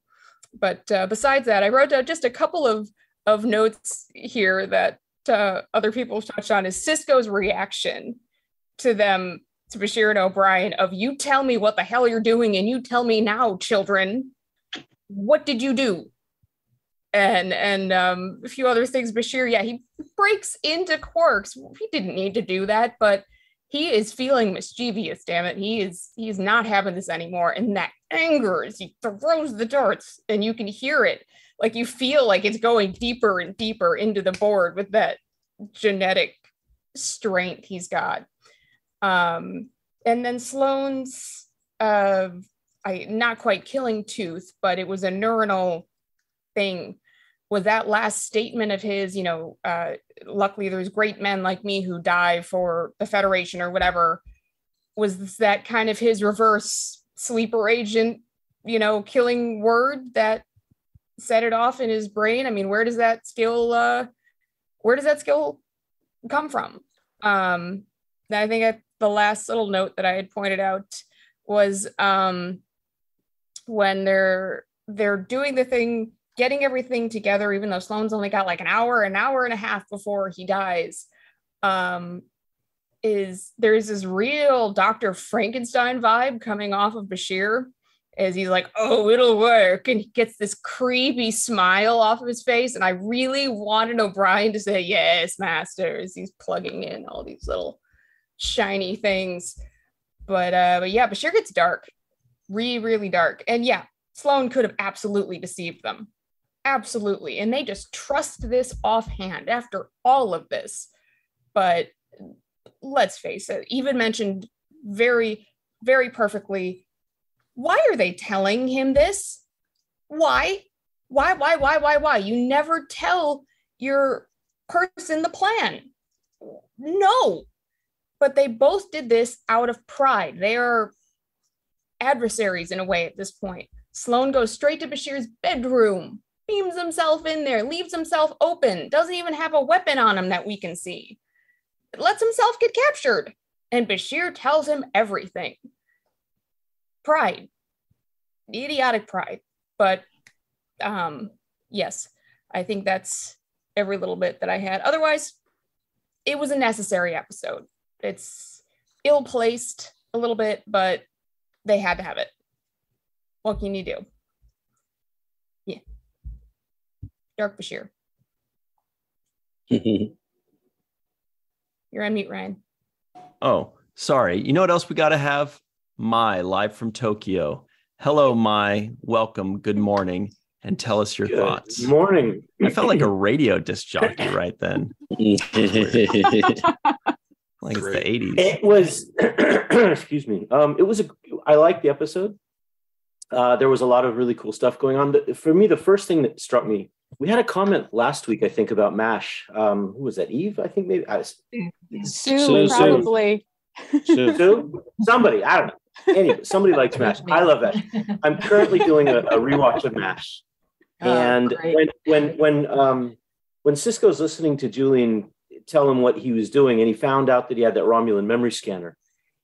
But besides that, I wrote down just a couple of notes here that other people touched on. Is Sisko's reaction to them, to Bashir and O'Brien, of you tell me what the hell you're doing and you tell me now, children, what did you do? And a few other things. Bashir, yeah, he breaks into Quark's. He didn't need to do that, but he is feeling mischievous, damn it. He's not having this anymore. And that angers, he throws the darts and you can hear it. Like you feel like it's going deeper and deeper into the board with that genetic strength he's got. And then Sloane's not quite killing tooth, but it was a neuronal thing, was that last statement of his, you know, luckily there's great men like me who die for the Federation or whatever. Was that kind of his reverse sleeper agent, you know, killing word that set it off in his brain? I mean, where does that skill come from? I think the last little note that I had pointed out was when they're doing the thing, getting everything together, even though Sloane's only got like an hour and a half before he dies, there's this real Dr. Frankenstein vibe coming off of Bashir, as he's like, oh, it'll work. And he gets this creepy smile off of his face. And I really wanted O'Brien to say, yes, master, as he's plugging in all these little shiny things. But yeah, Bashir gets dark, really dark. And yeah, Sloane could have absolutely deceived them. Absolutely. And they just trust this offhand after all of this. But let's face it, even mentioned very, very perfectly, why are they telling him this? Why? You never tell your person the plan. No. But they both did this out of pride. They are adversaries in a way at this point. Sloane goes straight to Bashir's bedroom, beams himself in there, leaves himself open, doesn't even have a weapon on him that we can see. Lets himself get captured. And Bashir tells him everything. Pride. Idiotic pride. But yes, I think that's every little bit that I had. Otherwise, it was a necessary episode. It's ill-placed a little bit, but they had to have it. What can you do? Yeah. Dark Bashir. You're on mute, Ryan. Oh, sorry. You know what else we got to have? Mai, live from Tokyo. Hello, Mai. Welcome. Good morning. and tell us your thoughts. Good morning. I felt like a radio disc jockey right then. Like it's the 80s. It was, excuse me. I liked the episode. There was a lot of really cool stuff going on. For me, the first thing that struck me, we had a comment last week, I think, about MASH. Who was that? Eve, I think, maybe. Sue, probably. Sue? Somebody, I don't know. Anyway, somebody likes MASH. I love MASH. I'm currently doing a rewatch of MASH. And when Sisko's listening to Julian tell him what he was doing, and he found out that he had that Romulan memory scanner,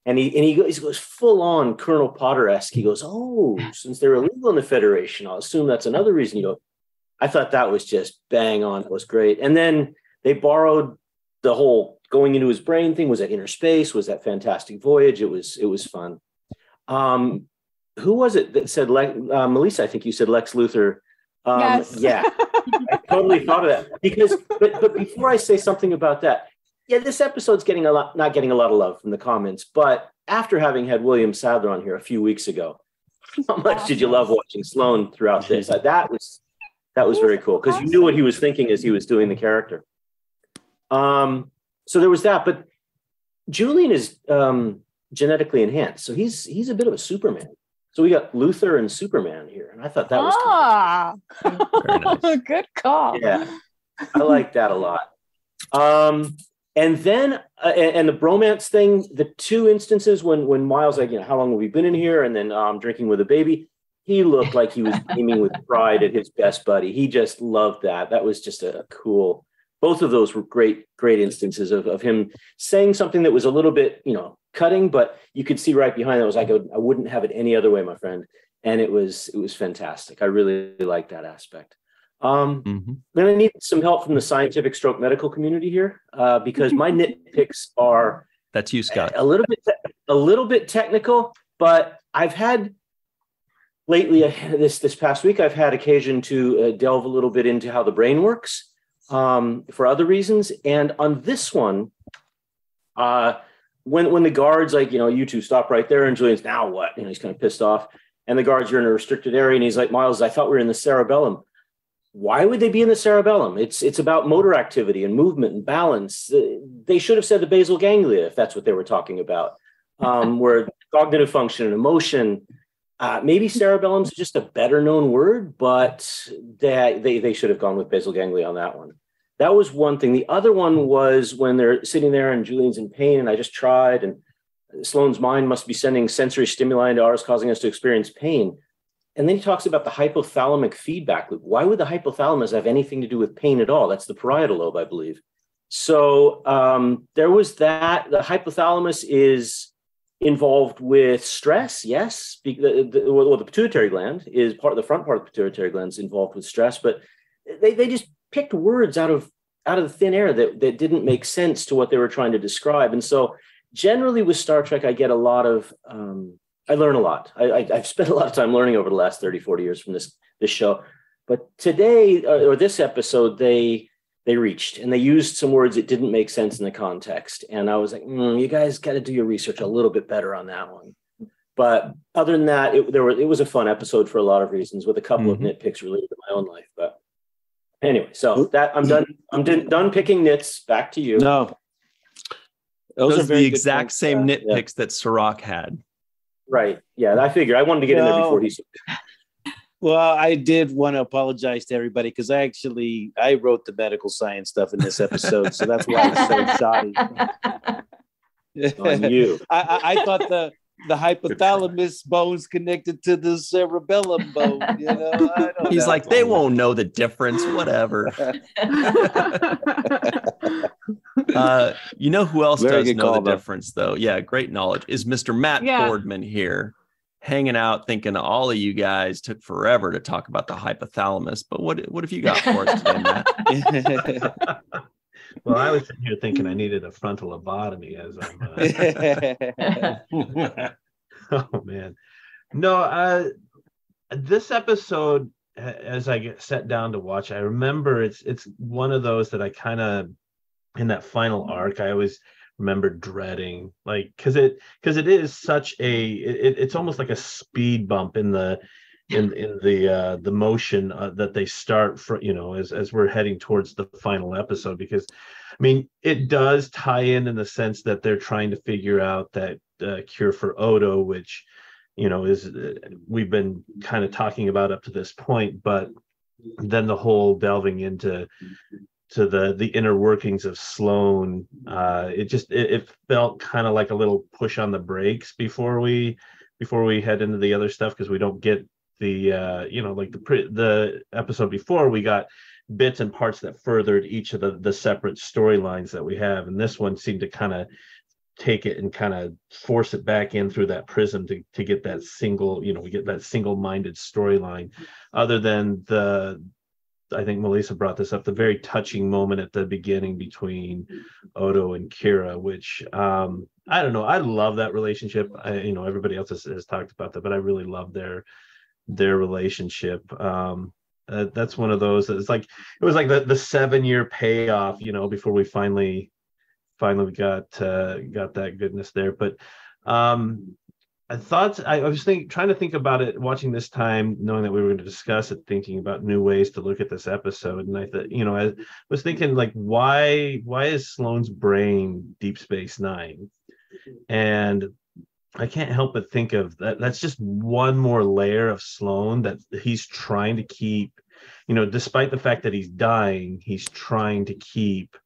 and he goes full on Colonel Potter-esque. He goes, "Oh, since they're illegal in the Federation, I'll assume that's another reason you don't." I thought that was just bang on. It was great. And then they borrowed the whole going into his brain thing. Was that inner space? Was that Fantastic Voyage? It was fun. Who was it that said Melissa? I think you said Lex Luthor. Yes. Yeah, I totally thought of that because. But before I say something about that, yeah, this episode's not getting a lot of love from the comments. But after having had William Sadler on here a few weeks ago, how much did you love watching Sloan throughout this? That was very cool because you knew what he was thinking as he was doing the character. So there was that, but Julian is genetically enhanced, so he's a bit of a Superman. So we got Luthor and Superman here, and I thought that was very nice. Good call. Yeah, I like that a lot. And then and the bromance thing, the two instances when Miles, like, how long have we been in here? And then drinking with a baby, he looked like he was beaming with pride at his best buddy. He just loved that. That was just a cool. Both of those were great instances of him saying something that was a little bit, cutting, but you could see right behind it was like, I wouldn't have it any other way, my friend. And it was fantastic. I really liked that aspect. Then I need some help from the scientific stroke medical community here because my nitpicks are that's you, Scott. A little bit technical, but I've had lately this past week I've had occasion to delve a little bit into how the brain works for other reasons. And on this one, when the guards like, you two stop right there, and Julian's now what? He's kind of pissed off, and the guards are in a restricted area, and he's like, Miles, I thought we were in the cerebellum. Why would they be in the cerebellum? It's about motor activity and movement and balance. They should have said the basal ganglia if that's what they were talking about, where cognitive function and emotion. Maybe cerebellum's just a better known word, but they should have gone with basal ganglia on that one. That was one thing. The other one was when they're sitting there and Julian's in pain, and I just tried, and Sloane's mind must be sending sensory stimuli into ours, causing us to experience pain. And then he talks about the hypothalamic feedback loop. Why would the hypothalamus have anything to do with pain at all? That's the parietal lobe, I believe. So there was that. The hypothalamus is involved with stress, yes. The pituitary gland is the front part of the pituitary gland is involved with stress, but they just picked words out of the thin air that didn't make sense to what they were trying to describe. And so generally with Star Trek, I get a lot of, I learn a lot. I've spent a lot of time learning over the last 30, 40 years from this show. But today, or this episode, they reached and they used some words that didn't make sense in the context. And I was like, you guys got to do your research a little bit better on that one. But other than that, it was a fun episode for a lot of reasons with a couple of nitpicks related to my own life. But anyway, so that I'm done. I'm done picking nits. Back to you. No, those are the exact same nitpicks that Cirroc had. Right. Yeah, I figured I wanted to get in there before he. Well, I did want to apologize to everybody because I wrote the medical science stuff in this episode, so that's why I was so shoddy. On you. I thought the hypothalamus bone's connected to the cerebellum bone. He's like, they won't know the difference. Whatever. Who else does know the difference, though? Yeah, great knowledge is Mr. Matt Boardman here, hanging out, thinking all of you guys took forever to talk about the hypothalamus. But what have you got for us today, Matt? Well, I was sitting here thinking I needed a frontal lobotomy as I'm. Oh man, no. This episode, as I get set down to watch, I remember it's one of those that I kind of in that final arc. I always remember dreading, like because it is such it's almost like a speed bump in the in the motion that they start for, as we're heading towards the final episode, because I mean, it does tie in the sense that they're trying to figure out that cure for Odo, which is we've been kind of talking about up to this point, but then the whole delving into the inner workings of Sloan, it felt kind of like a little push on the brakes before we head into the other stuff, because we don't get the the episode before, we got bits and parts that furthered each of the separate storylines that we have, and this one seemed to kind of take it and kind of force it back in through that prism to get that single, we get that single-minded storyline, other than I think Melissa brought this up, the very touching moment at the beginning between Odo and Kira, which I don't know, I love that relationship. Everybody else has talked about that, but I really love their relationship. That's one of those, it was like the 7-year payoff, before we finally got that goodness there. But I was trying to think about it watching this time, knowing that we were going to discuss it, thinking about new ways to look at this episode. And I thought, I was thinking, like, why is Sloan's brain Deep Space Nine? And I can't help but think of that. That's just one more layer of Sloan that he's trying to keep, despite the fact that he's dying, he's trying to keep,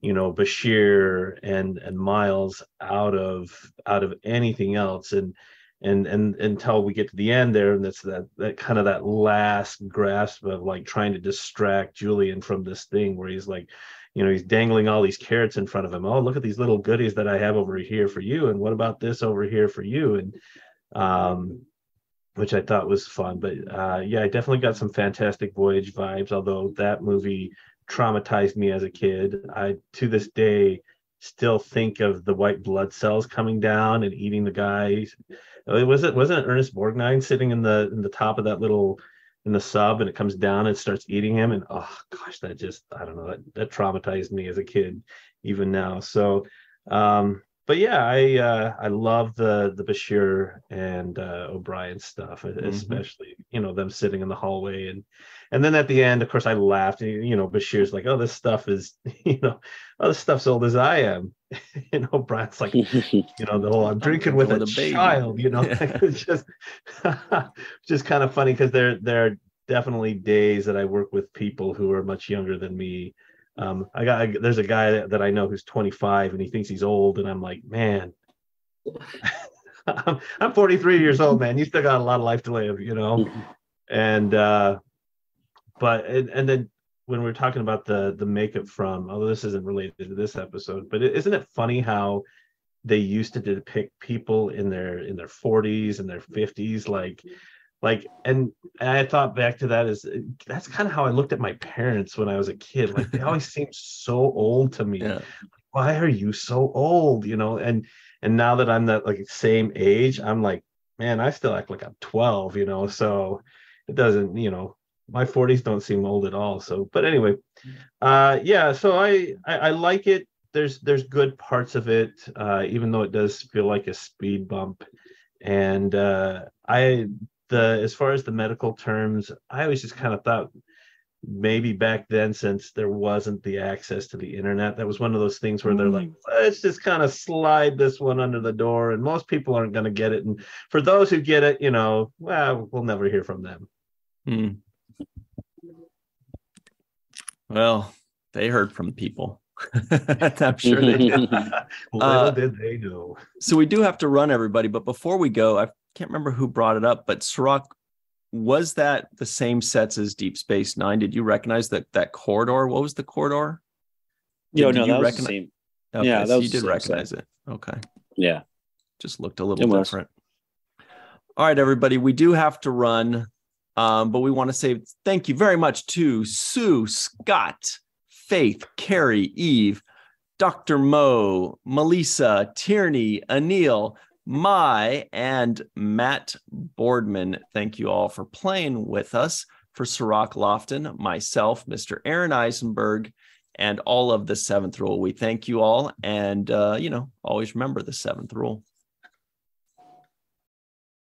Bashir and Miles out of anything else, and until we get to the end there, and that's that kind of that last grasp of like trying to distract Julian from this thing where he's like, he's dangling all these carrots in front of him. Oh, look at these little goodies that I have over here for you, and what about this over here for you? And which I thought was fun. But I definitely got some Fantastic Voyage vibes, although that movie traumatized me as a kid. I, to this day, still think of the white blood cells coming down and eating the guys. Wasn't it Ernest Borgnine sitting in the top of that little, in the sub, and it comes down and starts eating him? And oh gosh, that just, I don't know, that traumatized me as a kid, even now. So but yeah, I love the Bashir and O'Brien stuff, especially them sitting in the hallway, and then at the end, of course, I laughed. Bashir's like, "Oh, this stuff is, this stuff's old as I am." O'Brien's like, the whole "I'm drinking with a child," It's just kind of funny, because there are definitely days that I work with people who are much younger than me. There's a guy that I know who's 25 and he thinks he's old, and I'm like, man, I'm 43 years old, man. You still got a lot of life to live, And and then when we're talking about the makeup from, although this isn't related to this episode, but isn't it funny how they used to depict people in their 40s and their 50s, like, and I thought back to that's kind of how I looked at my parents when I was a kid. Like, they always seemed so old to me. Yeah. Why are you so old? And now that I'm that like same age, I'm like, man, I still act like I'm 12, so it doesn't, my 40s don't seem old at all. So, but anyway, so I like it. There's good parts of it, even though it does feel like a speed bump. And as far as the medical terms, I always just kind of thought maybe back then, since there wasn't the access to the internet, that was one of those things where they're like, let's just kind of slide this one under the door, and most people aren't going to get it. And for those who get it, we'll never hear from them. Well, they heard from people. I'm sure they did. Little did they know. So we do have to run, everybody. But before we go, I can't remember who brought it up, but Cirroc, was that the same sets as Deep Space Nine? Did you recognize that corridor? What was the corridor? That was the same. Okay, yeah, so you did recognize it. Okay. Yeah. Just looked a little different. All right, everybody, we do have to run, but we want to say thank you very much to Sue, Scott, Faith, Carrie, Eve, Dr. Mo, Melissa, Tierney, Anil, Mai, and Matt Boardman. Thank you all for playing with us. For Cirroc Lofton, myself, Mr. Aaron Eisenberg, and all of the Seventh Rule, we thank you all. And, always remember the Seventh Rule.